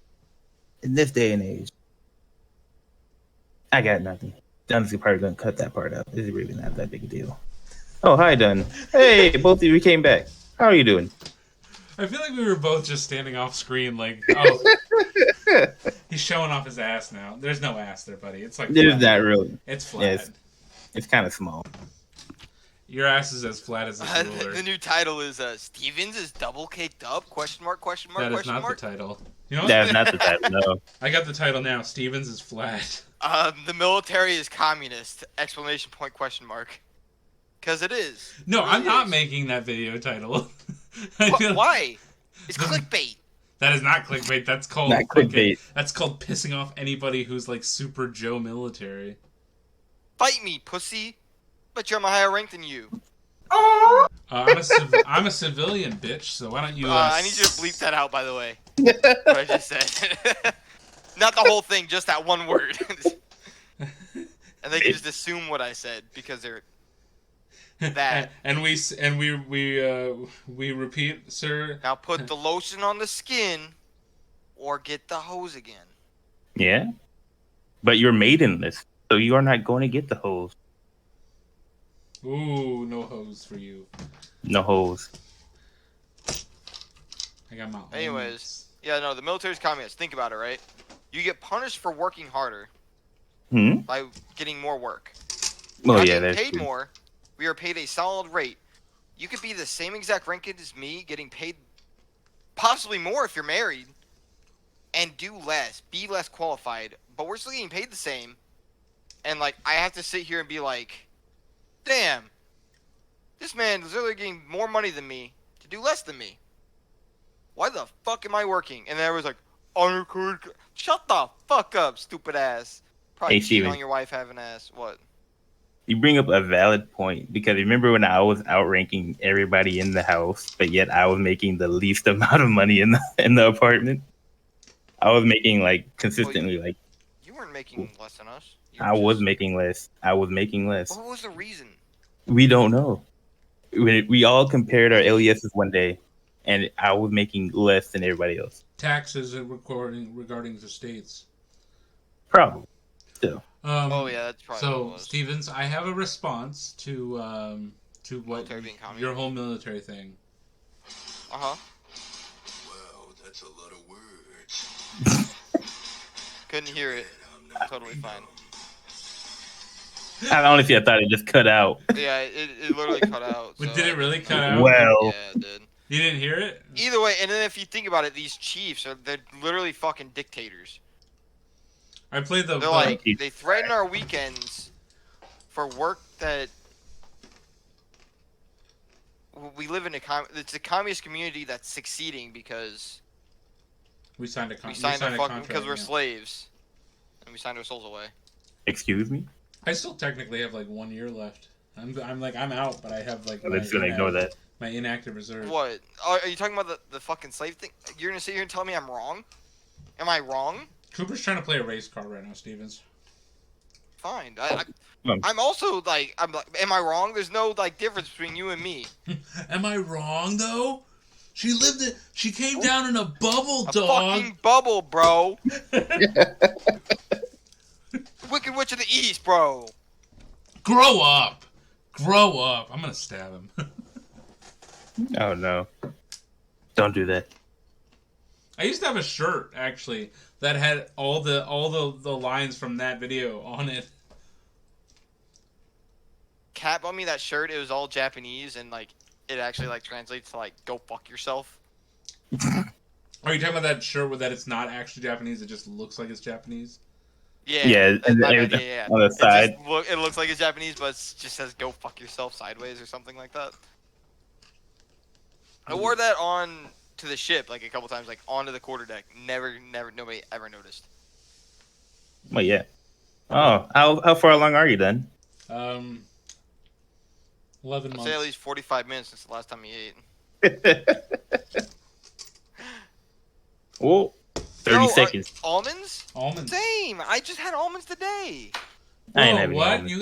in this day and age, I got nothing. Dun's probably gonna cut that part out. It's really not that big a deal. Oh, hi, Dun. Hey, both of you came back. How are you doing? I feel like we were both just standing off screen, like, oh, he's showing off his ass now. There's no ass there, buddy. It's like There's flat. not really. It's flat. Yes. It's kind of small. Your ass is as flat as a ruler. The new title is Stevens is double caked up? Question mark? Question mark? That is Question not mark? the title. You know what? That's not the title, no. I got the title now. Stevens is flat. The military is communist! Exclamation point? Question mark? Because it is. No, It really I'm not is. making that video title. Why? It's clickbait. That is not clickbait. That's called Not clickbait. That's called pissing off anybody who's like super Joe military. Fight me, pussy. But you're my higher rank than you. I'm a civilian, bitch. So why don't you? I need you to bleep that out, by the way. What I just said. Not the whole thing, just that one word. And they can just assume what I said because they're that. And we repeat, sir. Now put the lotion on the skin, or get the hose again. Yeah, but you're maidenless, so you are not going to get the hose. Ooh, no hose for you. No hose. I got my. Anyways, yeah, no, the military's communist. Think about it, right? You get punished for working harder by getting more work. Oh Not yeah, getting that's paid true. more. We are paid a solid rate. You could be the same exact rank as me, getting paid possibly more if you're married, and do less, be less qualified, but we're still getting paid the same. And like, I have to sit here and be like, damn, this man is literally getting more money than me to do less than me. Why the fuck am I working? And then everyone's like, shut the fuck up, stupid ass. Probably Hey, cheating Steven. on your wife having ass. What? You bring up a valid point because remember when I was outranking everybody in the house, but yet I was making the least amount of money in the apartment. I was making like consistently like You weren't making less than us. You were I was just- making less. I was making less. What was the reason? We don't know. We all compared our LESs one day, and I was making less than everybody else. Taxes and regarding the states. Probably. Still. Oh yeah, that's probably what it So, was. Stevens, I have a response to what Military being communist. your whole military thing. Uh-huh. Wow, that's a lot of words. Couldn't hear it. Totally fine. Honestly, I thought it just cut out. Yeah, it literally cut out. But so did it I- really cut out? Well, Yeah, it did. You didn't hear it? Either way, and then if you think about it, these chiefs they're literally fucking dictators. I played the. They're like they threaten our weekends for work that we live in it's a communist community that's succeeding because we signed a we signed a fucking contract. because we're yeah. slaves and we signed our souls away. excuse me. I still technically have like 1 year left. I'm out, but I have like. I'm just gonna ignore that. My inactive reserve. What? Are you talking about the fucking slave thing? You're gonna sit here and tell me I'm wrong? Am I wrong? Cooper's trying to play a race car right now, Stevens. Fine. Um. I'm also like, am I wrong? There's no like difference between you and me. Am I wrong though? She came down in a bubble, A dog. fucking bubble, bro. Wicked Witch of the East, bro. Grow up. Grow up. I'm gonna stab him. Oh no! Don't do that. I used to have a shirt actually that had all the lines from that video on it. Cat bought me that shirt. It was all Japanese, and like it actually like translates to like "go fuck yourself." Are you talking about that shirt where that it's not actually Japanese? It just looks like it's Japanese. Yeah, Yeah, that's and my bad, everything yeah. on the It side. it looks like it's Japanese, but it just says "go fuck yourself" sideways or something like that. I wore that on to the ship like a couple times, like onto the quarterdeck. Never, nobody ever noticed. Well, yeah. Oh, how far along are you then? 11 I'd months. say at least 45 minutes since the last time you ate. Well, 30 Yo, seconds. Almonds? Almonds. Same. I just had almonds today. I ain't Whoa, having what? almonds.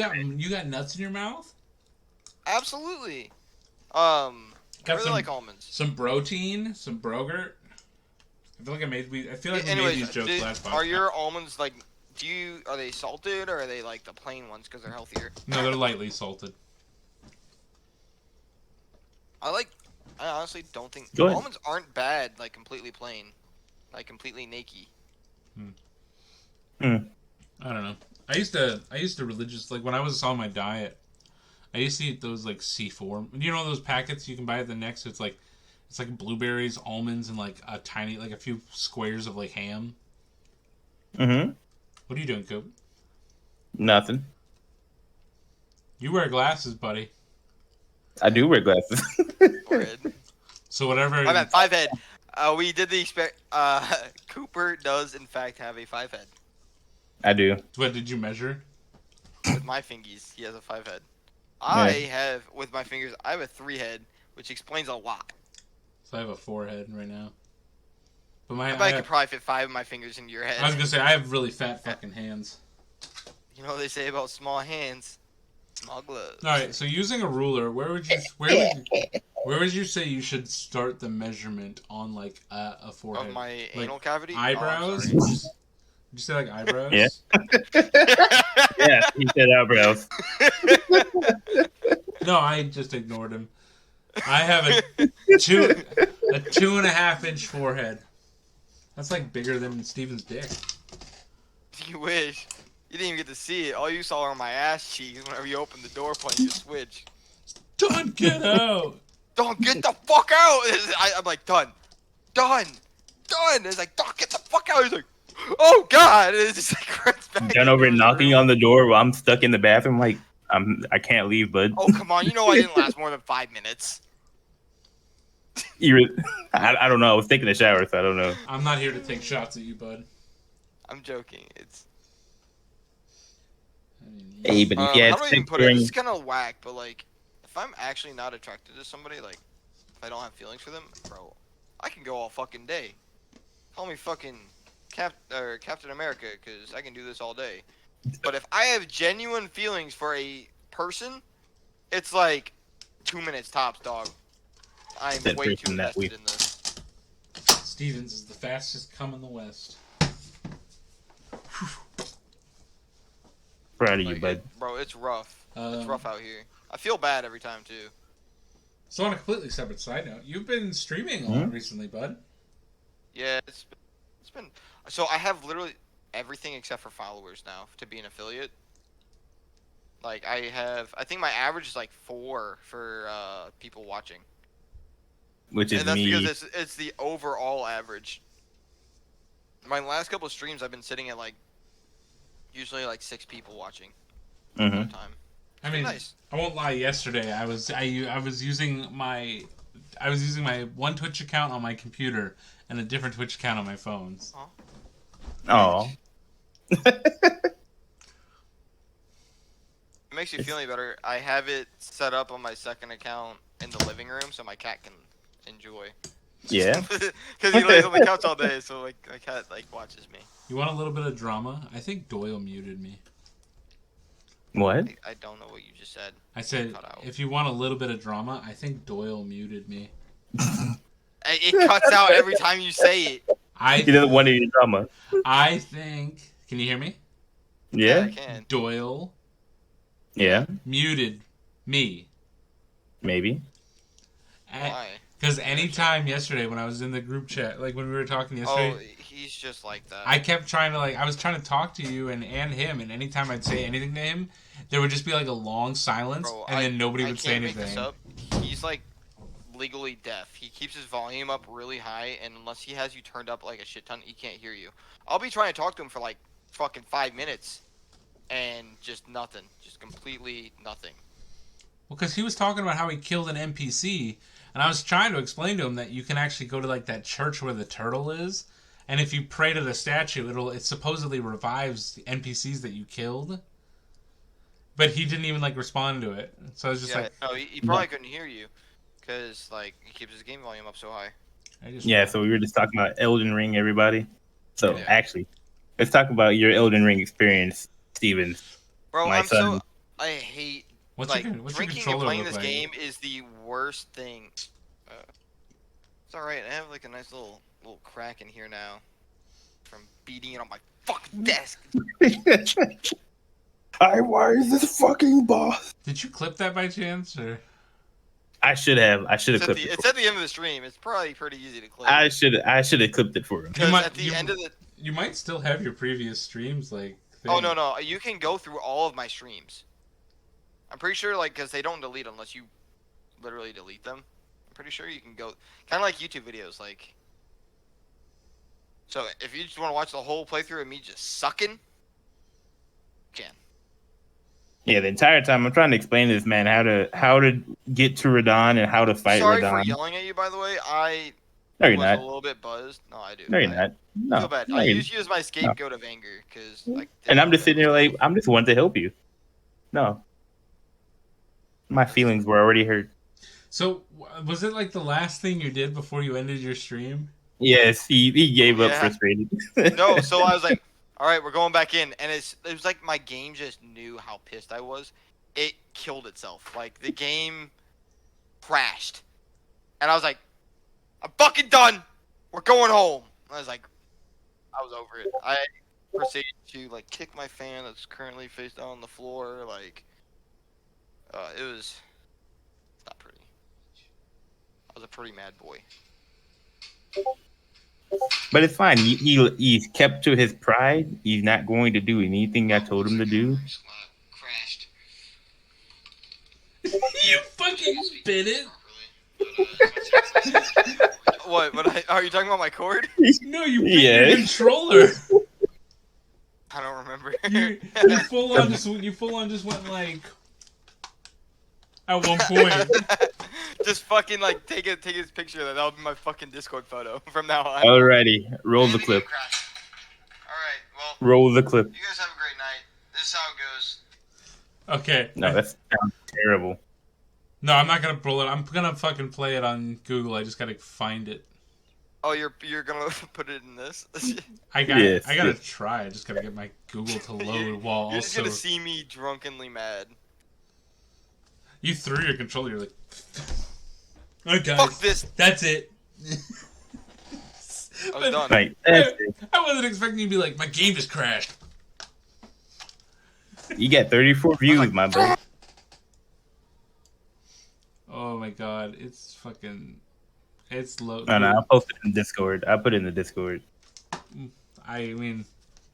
You got nuts in your mouth? Absolutely. Got I really some- like almonds. Some protein, some brogurt. I feel like we Anyways, made these jokes last podcast. are your almonds like? Are they salted or are they like the plain ones because they're healthier? No, they're lightly salted. I honestly don't think Go ahead. almonds aren't bad. Like completely plain, like completely naked. I don't know. I used to religiously, like when I was on my diet, I used to eat those like C4. You know those packets you can buy at the Next? It's like blueberries, almonds, and like a few squares of like ham. Mm-hmm. What are you doing, Coop? Nothing. You wear glasses, buddy. I do wear glasses. Forehead. So whatever. My bad. 5 head. We did the Cooper does in fact have a 5 head. I do. What did you measure? With my fingies, he has a 5 head. I have, with my fingers, I have a 3 head, which explains a lot. So I have a 4-head right now. But I bet I could probably fit 5 of my fingers into your head. I was gonna say I have really fat fucking hands. You know what they say about small hands? Small gloves. All right, so using a ruler, where would you say you should start the measurement on like a forehead? Of my Like, anal cavity? eyebrows? Oh, Did you say like eyebrows? Yeah. Yeah, he said eyebrows. No, I just ignored him. I have a 2.5 inch forehead. That's like bigger than Steven's dick. You wish. You didn't even get to see it. All you saw were my ass cheeks whenever you opened the door playing your Switch. Don't get out! Don't get the fuck out! I'm like, done. Done. It's like, don't get the fuck out! He's like, oh god! It's just like, runs back Done over into his knocking room. on the door while I'm stuck in the bathroom. Like I can't leave, bud. Oh, come on. You know I didn't last more than 5 minutes. I don't know. I was taking a shower, so I don't know. I'm not here to take shots at you, bud. I'm joking. It's... Hey, but if you had how do I even sex put it? during, This is kind of whack, but like, if I'm actually not attracted to somebody, like, if I don't have feelings for them, bro, I can go all fucking day. Call me fucking Captain America, because I can do this all day. But if I have genuine feelings for a person, it's like 2 minutes tops, dog. I'm That way person too that we- invested in this. Stevens is the fastest cum in the West. proud of you, Like, bud. bro, it's rough. It's Um, rough out here. I feel bad every time too. So on a completely separate side note, you've been streaming a lot Hmm? recently, bud. Yeah, it's been. So I have literally everything except for followers now to be an affiliate. Like I think my average is like 4 for people watching, Which is and that's me. because it's the overall average. My last couple of streams, I've been sitting at like usually like 6 people watching all Mhm. the time. I mean, Nice. I won't lie. Yesterday, I was using my one Twitch account on my computer and a different Twitch account on my phones. Oh, It makes you feel any better. I have it set up on my second account in the living room so my cat can enjoy. yeah. Because he lays on the couch all day, so like my cat like watches me. You want a little bit of drama? I think Doyle muted me. What? I don't know what you just said. I said, Cut out. if you want a little bit of drama, I think Doyle muted me. It cuts out every time you say it. He doesn't want any drama. I think. Can you hear me? I Yeah. can. Doyle Yeah. muted me. Maybe. Why? Because anytime yesterday when I was in the group chat, like when we were talking yesterday, Oh, he's just like that. I kept trying to I was trying to talk to you and him, and anytime I'd say anything to him, there would just be like a long silence, Bro, and then nobody would say can't make this anything. up. He's like legally deaf. He keeps his volume up really high, and unless he has you turned up like a shit ton, he can't hear you. I'll be trying to talk to him for like fucking 5 minutes, and just nothing. Just completely nothing. Well, because he was talking about how he killed an NPC, and I was trying to explain to him that you can actually go to like that church where the turtle is, and if you pray to the statue, it supposedly revives the NPCs that you killed. But he didn't even like respond to it, so I was just Yeah, like, no, he probably couldn't hear you, cause like he keeps his game volume up so high. I just Yeah. So we were just talking about Elden Ring, everybody. So Yeah. actually, let's talk about your Elden Ring experience, Stevens. Bro, My I'm son. so I hate What's like your drinking and controller playing look this like? game is the worst thing. It's all right. I have like a nice little crack in here now from beating it on my fucking desk. Why is this fucking boss? Did you clip that by chance, or? I should have It's at, clipped the, it. it's at the end of the stream. It's probably pretty easy to clip. I should have clipped it for him. Because might- at the you- end of the You might still have your previous streams, like. oh thing. no, you can go through all of my streams. I'm pretty sure like because they don't delete unless you literally delete them. I'm pretty sure you can go kind of like YouTube videos like. So if you just want to watch the whole playthrough of me just sucking, you can. Yeah, the entire time I'm trying to explain to this man how to get to Radon and how to fight Sorry for Radon. yelling at you, by the way. I No, you're was not. a little bit buzzed. No, I do. No, you're I not. No, feel bad. no, I you're- use you as my scapegoat of anger because like. And I'm just sitting here like I'm just wanting to help you. No, My feelings were already hurt. So, was it like the last thing you did before you ended your stream? Yes, he gave up Yeah. frustrated. No, so I was like, all right, we're going back in, and it was like my game just knew how pissed I was. It killed itself. Like the game crashed, and I was like, I'm fucking done. We're going home. I was like, I was over it. I proceeded to like kick my fan that's currently face down on the floor. Like, it was not pretty. I was a pretty mad boy. But it's fine. He's kept to his pride. He's not going to do anything I told him to do. Crashed. You fucking spit it. What? Are you talking about my cord? No, you bit Yeah. your controller. I don't remember. You full on just went like at one point. Just fucking like take his picture of that. That'll be my fucking Discord photo from now on. Alrighty, roll the clip. Alright, well, Roll the clip. you guys have a great night. This is how it goes. Okay. No, that sounds terrible. No, I'm not gonna pull it. I'm gonna fucking play it on Google. I just gotta find it. Oh, you're gonna put it in this? I gotta Yes. try. I just gotta get my Google to load you're, while you're just also gonna see me drunkenly mad. you threw your controller. You're like, alright guys, Fuck this! that's it. I was done. Like, that's it. I wasn't expecting you to be like, my game just crashed. You got 34 views, my boy. Oh my god, it's low. No, I'll post it in Discord. I'll put it in the Discord. I mean,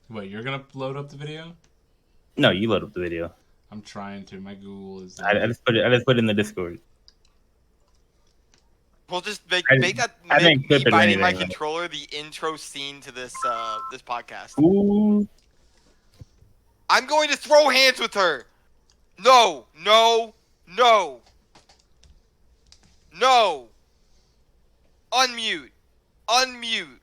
wait, you're gonna load up the video? No, you load up the video. I'm trying to. My Google is. I just put it in the Discord. We'll just I make didn't me clip it or biting my anything, right? controller the intro scene to this this podcast. Ooh. I'm going to throw hands with her. No, no, no, no. Unmute. Unmute.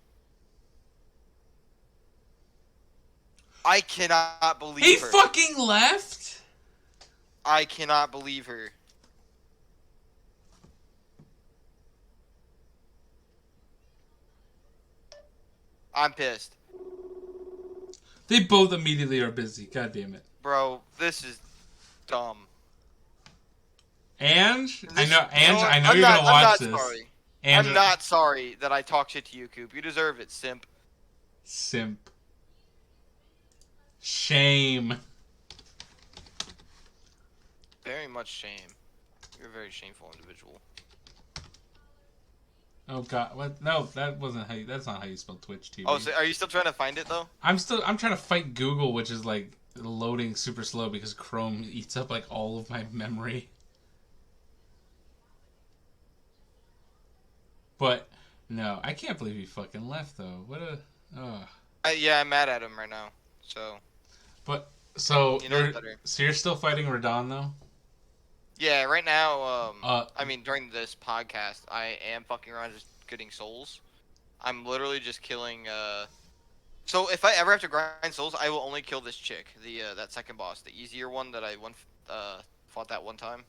I cannot believe He her. fucking left. I cannot believe her. I'm pissed. They both immediately are busy. God damn it. Bro, this is dumb. Ange, I This- know. you Ange, what? I know I'm you're not, gonna watch I'm not this. Sorry. Ange, I'm not sorry that I talk shit to you, Coop. You deserve it, simp. Simp. Shame. Very much shame. You're a very shameful individual. Oh god, what? No, that wasn't how. That's not how you spell Twitch TV. Oh, so are you still trying to find it though? I'm trying to fight Google, which is like loading super slow because Chrome eats up like all of my memory. But no, I can't believe he fucking left though. What a. Yeah, I'm mad at him right now. So. But so You know better. so you're still fighting Radon though? Yeah, right now. Uh, I mean, during this podcast, I am fucking around just getting souls. I'm literally just killing. So if I ever have to grind souls, I will only kill this chick, the that second boss, the easier one that I fought that one time.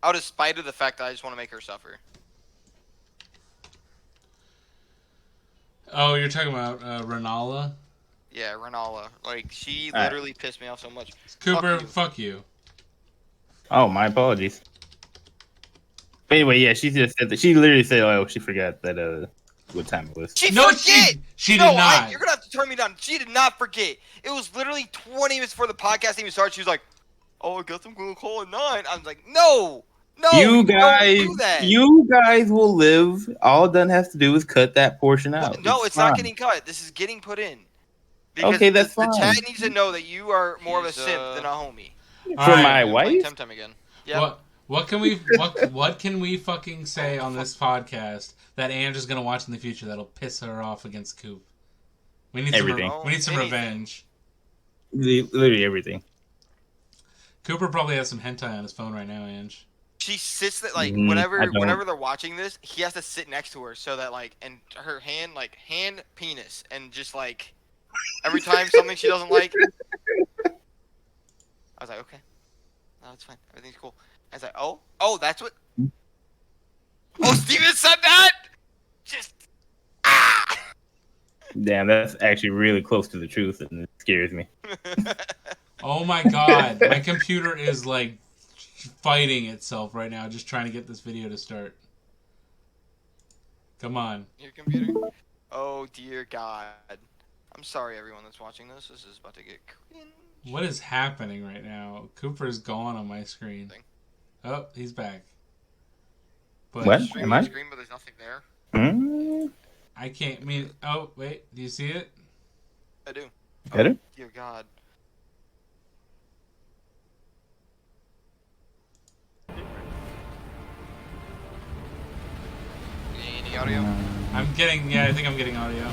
Out of spite of the fact that I just want to make her suffer. Oh, you're talking about Renala? Yeah, Renala. Like she Alright. literally pissed me off so much. Cooper, you. fuck you. Oh, my apologies. But anyway, yeah, she just said that. She literally said, "Oh, she forgot that what time it was." She No, forget. she No, did not. you're gonna have to turn me down. She did not forget. It was literally 20 minutes before the podcast even started. She was like, "Oh, I guess I'm gonna call it 9." I was like, "No, no, You guys, don't do that." you guys will live. All Dunn has to do is cut that portion out. No, it's not fine. getting cut. This is getting put in. Because Okay, that's the fine. chat needs to know that you are more of a simp than a homie. For Alright. my You're playing wife. Temtem again. Yeah. What can we what can we fucking say on this podcast that Ange is gonna watch in the future that'll piss her off against Coop? We need Everything. we need some Anything. revenge. Literally everything. Cooper probably has some hentai on his phone right now, Ange. She sits there like I whenever don't. they're watching this, he has to sit next to her so that like and her hand penis and just like every time something she doesn't like. I was like, okay. No, it's fine. Everything's cool. I was like, oh, that's what. Oh, Steven said that. Just ah. Damn, that's actually really close to the truth, and it scares me. Oh my god, my computer is like fighting itself right now, just trying to get this video to start. Come on. Your computer. Oh dear God. I'm sorry, everyone that's watching this. This is about to get cringe. What is happening right now? Cooper's gone on my screen. Oh, he's back. But What? Stream Am my I? screen, but there's nothing there. I can't. I mean, oh wait, do you see it? I do. Better? Oh, dear God. Any audio? I'm getting. Yeah, I think I'm getting audio.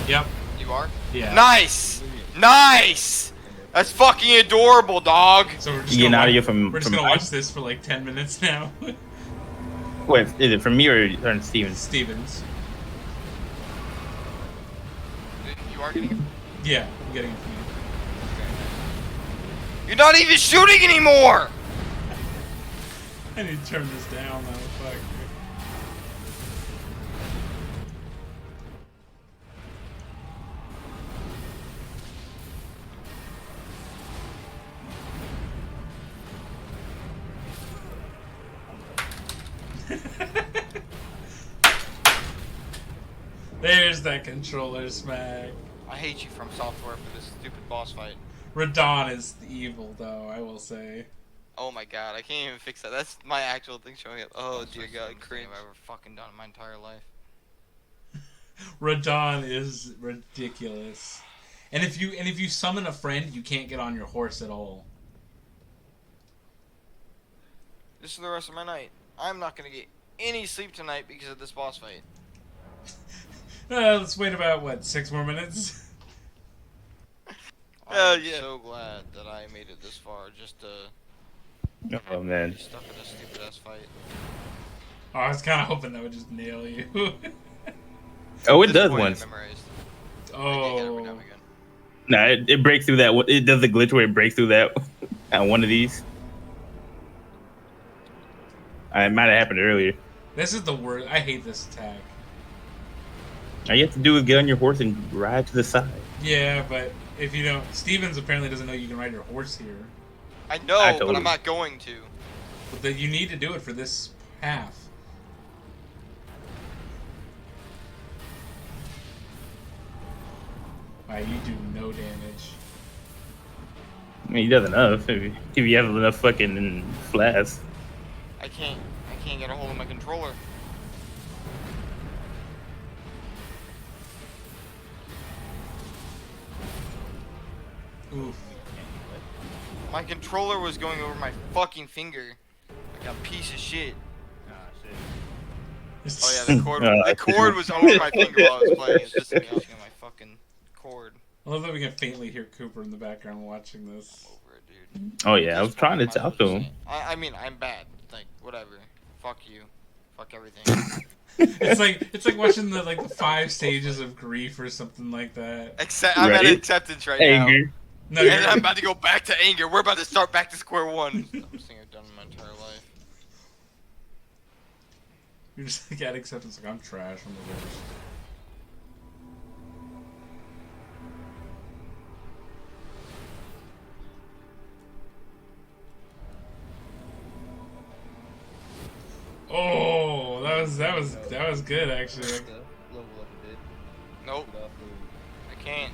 Yep. You are? Yeah. Nice! Nice! That's fucking adorable, dog! So we're just You getting gonna audio watch, from? we're just from gonna watch this for like 10 minutes now. Wait, is it from me or Steven? Stevens. You are getting it? Yeah, I'm getting it from you. You're not even shooting anymore! I need to turn this down though. Fuck. There's that controller smack. I hate you from software for this stupid boss fight. Radon is evil, though, I will say. Oh my God, I can't even fix that. That's my actual thing showing up. Oh dear God, cringe. I've ever fucking done in my entire life. Radon is ridiculous. And if you summon a friend, you can't get on your horse at all. This is the rest of my night. I'm not gonna get any sleep tonight because of this boss fight. Let's wait about, what, 6 more minutes? I'm so glad that I made it this far just to Oh man. be stuck in this stupid ass fight. Oh, I was kind of hoping that would just nail you. Oh, it This does point I once. memorized. I can't get it every now Oh. and again. No, it breaks through that. It does the glitch where it breaks through that on one of these. It might have happened earlier. This is the worst. I hate this attack. All you have to do is get on your horse and ride to the side. Yeah, but if you don't... Stevens apparently doesn't know you can ride your horse here. I know, I but told I'm him. not going to. But you need to do it for this half. Wow, you do no damage. I mean, he does enough if you have enough fucking flasks. I can't get a hold of my controller. Oof. My controller was going over my fucking finger. Like a piece of shit. Oh yeah, the cord. The cord was over my finger while I was playing. It's just me on my fucking cord. I love that we can faintly hear Cooper in the background watching this. Over it, dude. Oh yeah, I was trying to talk to him. I mean, I'm bad. Like whatever. Fuck you. Fuck everything. It's like watching the 5 stages of grief or something like that. I'm at Right. acceptance right now. Anger. No, And I'm about to go back to anger. We're about to start back to square one. Dumbest thing I've done in my entire life. you're just like at acceptance. Like I'm trash. I'm the worst. Oh, that was good actually. Nope. I can't.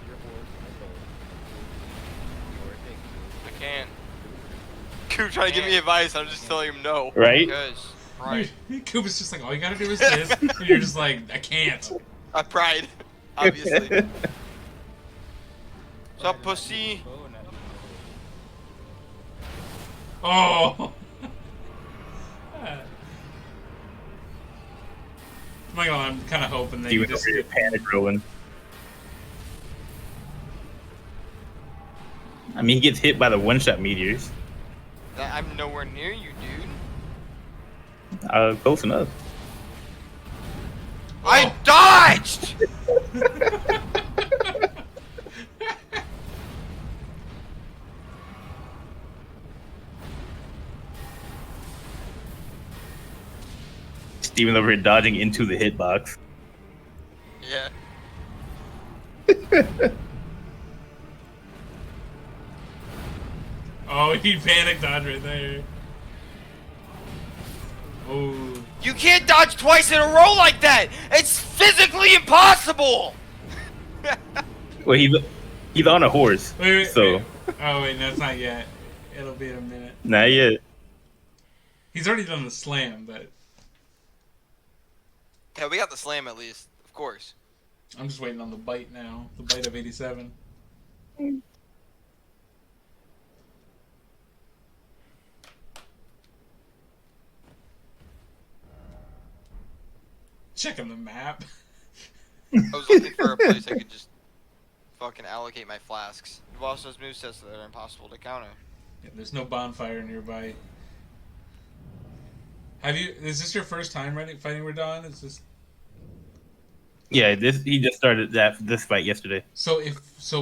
I can't. Coop trying to give me advice. I'm just telling him no. Right? Because pride. Coop is just like, all you gotta do is this, and you're just like, I can't. Pride. Obviously. What's up, pussy? Oh. I'm kind of hoping that He you was just over here panic rolling. I mean, he gets hit by the one-shot meteors. I'm nowhere near you, dude. Close enough. I dodged! Even though we're dodging into the hitbox. Yeah. Oh, he panic dodge right there. Oh. You can't dodge twice in a row like that. It's physically impossible. Well, he's on a horse, Wait, so wait. Oh, wait, no, it's not yet. It'll be in a minute. not yet. He's already done the slam, but Yeah, we got the slam at least, of course. I'm just waiting on the bite now. The bite of 87. Checking the map. I was looking for a place I could just fucking allocate my flasks. You've also those movesets that are impossible to counter. Yeah, there's no bonfire nearby. Have you? Is this your first time fighting Radon? Is this? Yeah, he just started this fight yesterday. So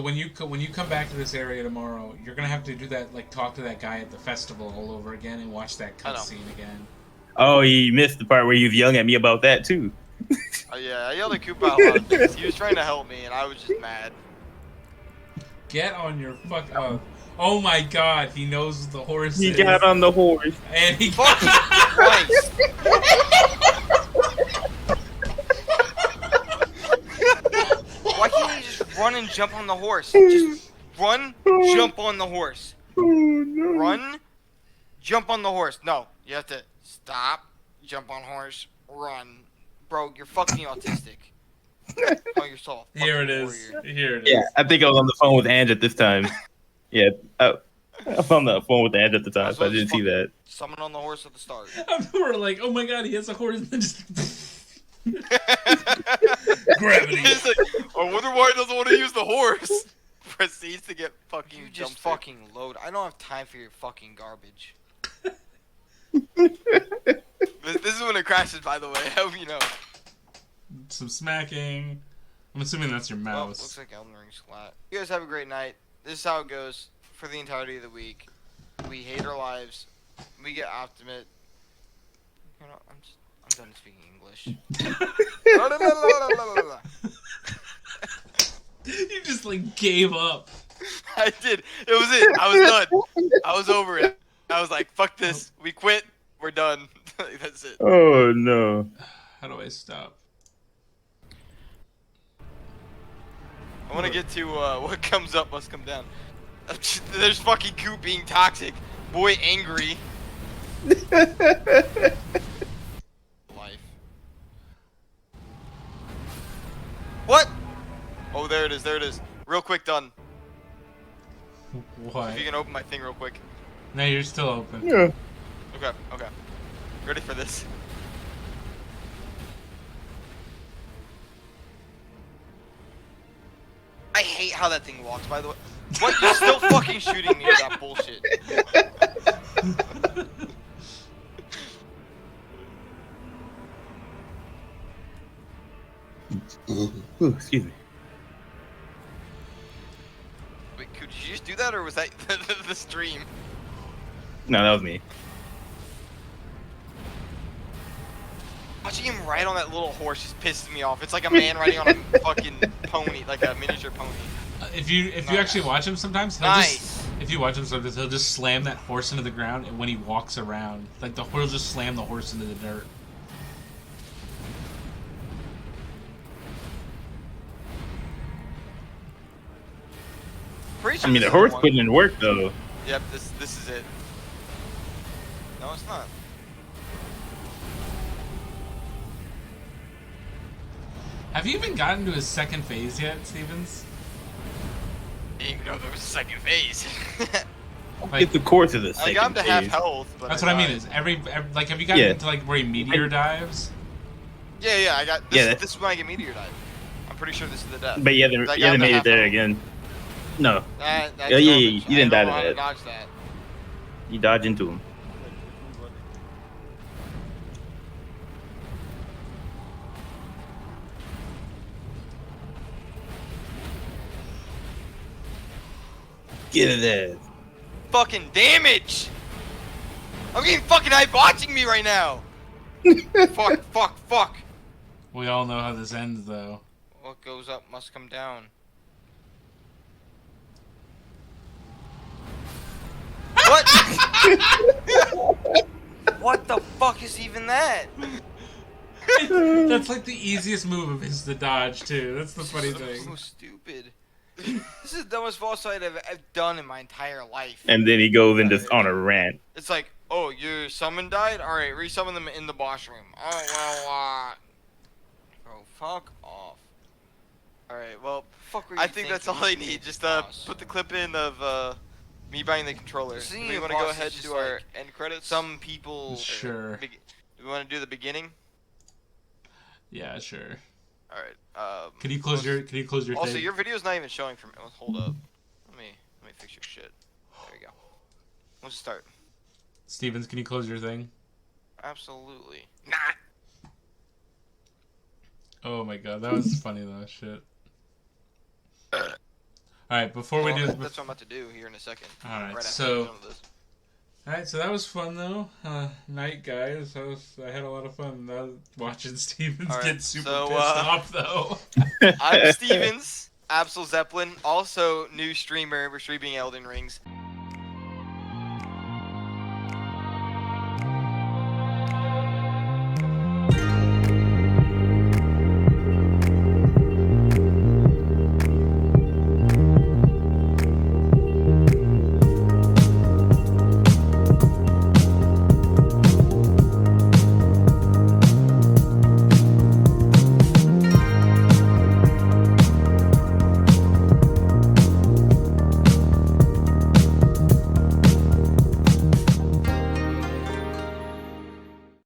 when you come back to this area tomorrow, you're gonna have to do that, like talk to that guy at the festival all over again and watch that I know. cutscene again. Oh, you missed the part where he was yelling at me about that too. Oh yeah, I yelled at Koopa out a lot of things. He was trying to help me, and I was just mad. Get on your fuck. Oh my God, he knows the horse. He got on the horse. And he Fucking Christ! Why can't you just run and jump on the horse? Just run, jump on the horse. Oh no! Run, jump on the horse. No, you have to stop, jump on horse, run. Bro, you're fucking autistic. Oh, you're so a Here it fucking is. warrior. Here it is. Yeah, I think I was on the phone with Ange at this time. Yeah, I was on the phone with Ange at the time, so I didn't see that. Summon on the horse at the start. We're like, oh my God, he has a horse, and then just gravity. He's like, I wonder why he doesn't want to use the horse. Proceeds to get fucking You just just fucking load. I don't have time for your fucking garbage. This is when it crashes, by the way. I hope you know. Some smacking. I'm assuming that's your Well, mouse. looks like Elden Ring's flat. You guys have a great night. This is how it goes for the entirety of the week. We hate our lives. We get optimate. You know, I'm done speaking English. You just like gave up. I did. It was it. I was done. I was over it. I was like, fuck this. We quit. We're done. That's it. Oh no! How do I stop? I want to get to what comes up must come down. There's fucking Coop being toxic. Boy angry. Life. What? Oh, there it is. There it is. Real quick, done. What? If you can open my thing real quick. No, you're still open. Yeah. Okay. Okay. Ready for this? I hate how that thing walks, by the way. What? You're still fucking shooting me with that bullshit. Ooh, excuse me. Wait, did you just do that, or was that the stream? No, that was me. Watching him ride on that little horse just pisses me off. It's like a man riding on a fucking pony, like a miniature pony. If you Nice. actually watch him sometimes, he'll Nice. just if you watch him sometimes he'll just slam that horse into the ground, and when he walks around, like the horse will just slam the horse into the dirt. Pretty I sure mean, this the is horse one- putting in work though. Yep, this is it. No, it's not. Have you even gotten to his second phase yet, Stevens? Didn't even know there was a second phase. Like, Get the course of the I second got him to half phase. health, but that's what I mean. died. Is every like have you gotten Yeah. into like where he meteor dives? Yeah, I got. This, Yeah. this is when I get meteor dive. I'm pretty sure this is the death. But yeah, I got they him to made it half there health. again. No, That's yeah, garbage. you didn't I die don't know to how to that. dodge that. You dodge into him. Get it there. Fucking damage! I'm getting fucking hype watching me right now. Fuck. We all know how this ends, though. What goes up must come down. What? What the fuck is even that? That's like the easiest move of his to dodge, too. That's the funny So thing. stupid. This is the dumbest boss fight I've done in my entire life. And then he goes and just on a rant. It's like, oh, your summon died? Alright, resummon them in the boss room. Oh, well, bro, fuck off. Alright, well, Fuck were you I think that's all I thinking, need. Just boss? put the clip in of me buying the controller. The Do we senior want to go boss ahead is and just do our like- end credits? Some people... Sure. Do we want to do the beginning? Yeah, sure. Alright, Can you close your Also, thing? your video's not even showing for me. Oh, hold up. Let me fix your shit. There we go. Let's start. Stevens, can you close your thing? Absolutely. Oh my god, that was funny though, shit. Alright, before we do... That's what I'm about to do here in a second. Alright, after so- we're done with this. Alright, so that was fun though. Night, guys. I had a lot of fun watching Stevens Alright, get super so, pissed off though. I'm Stevens, Absol Zeppelin, also new streamer. We're streaming Elden Rings.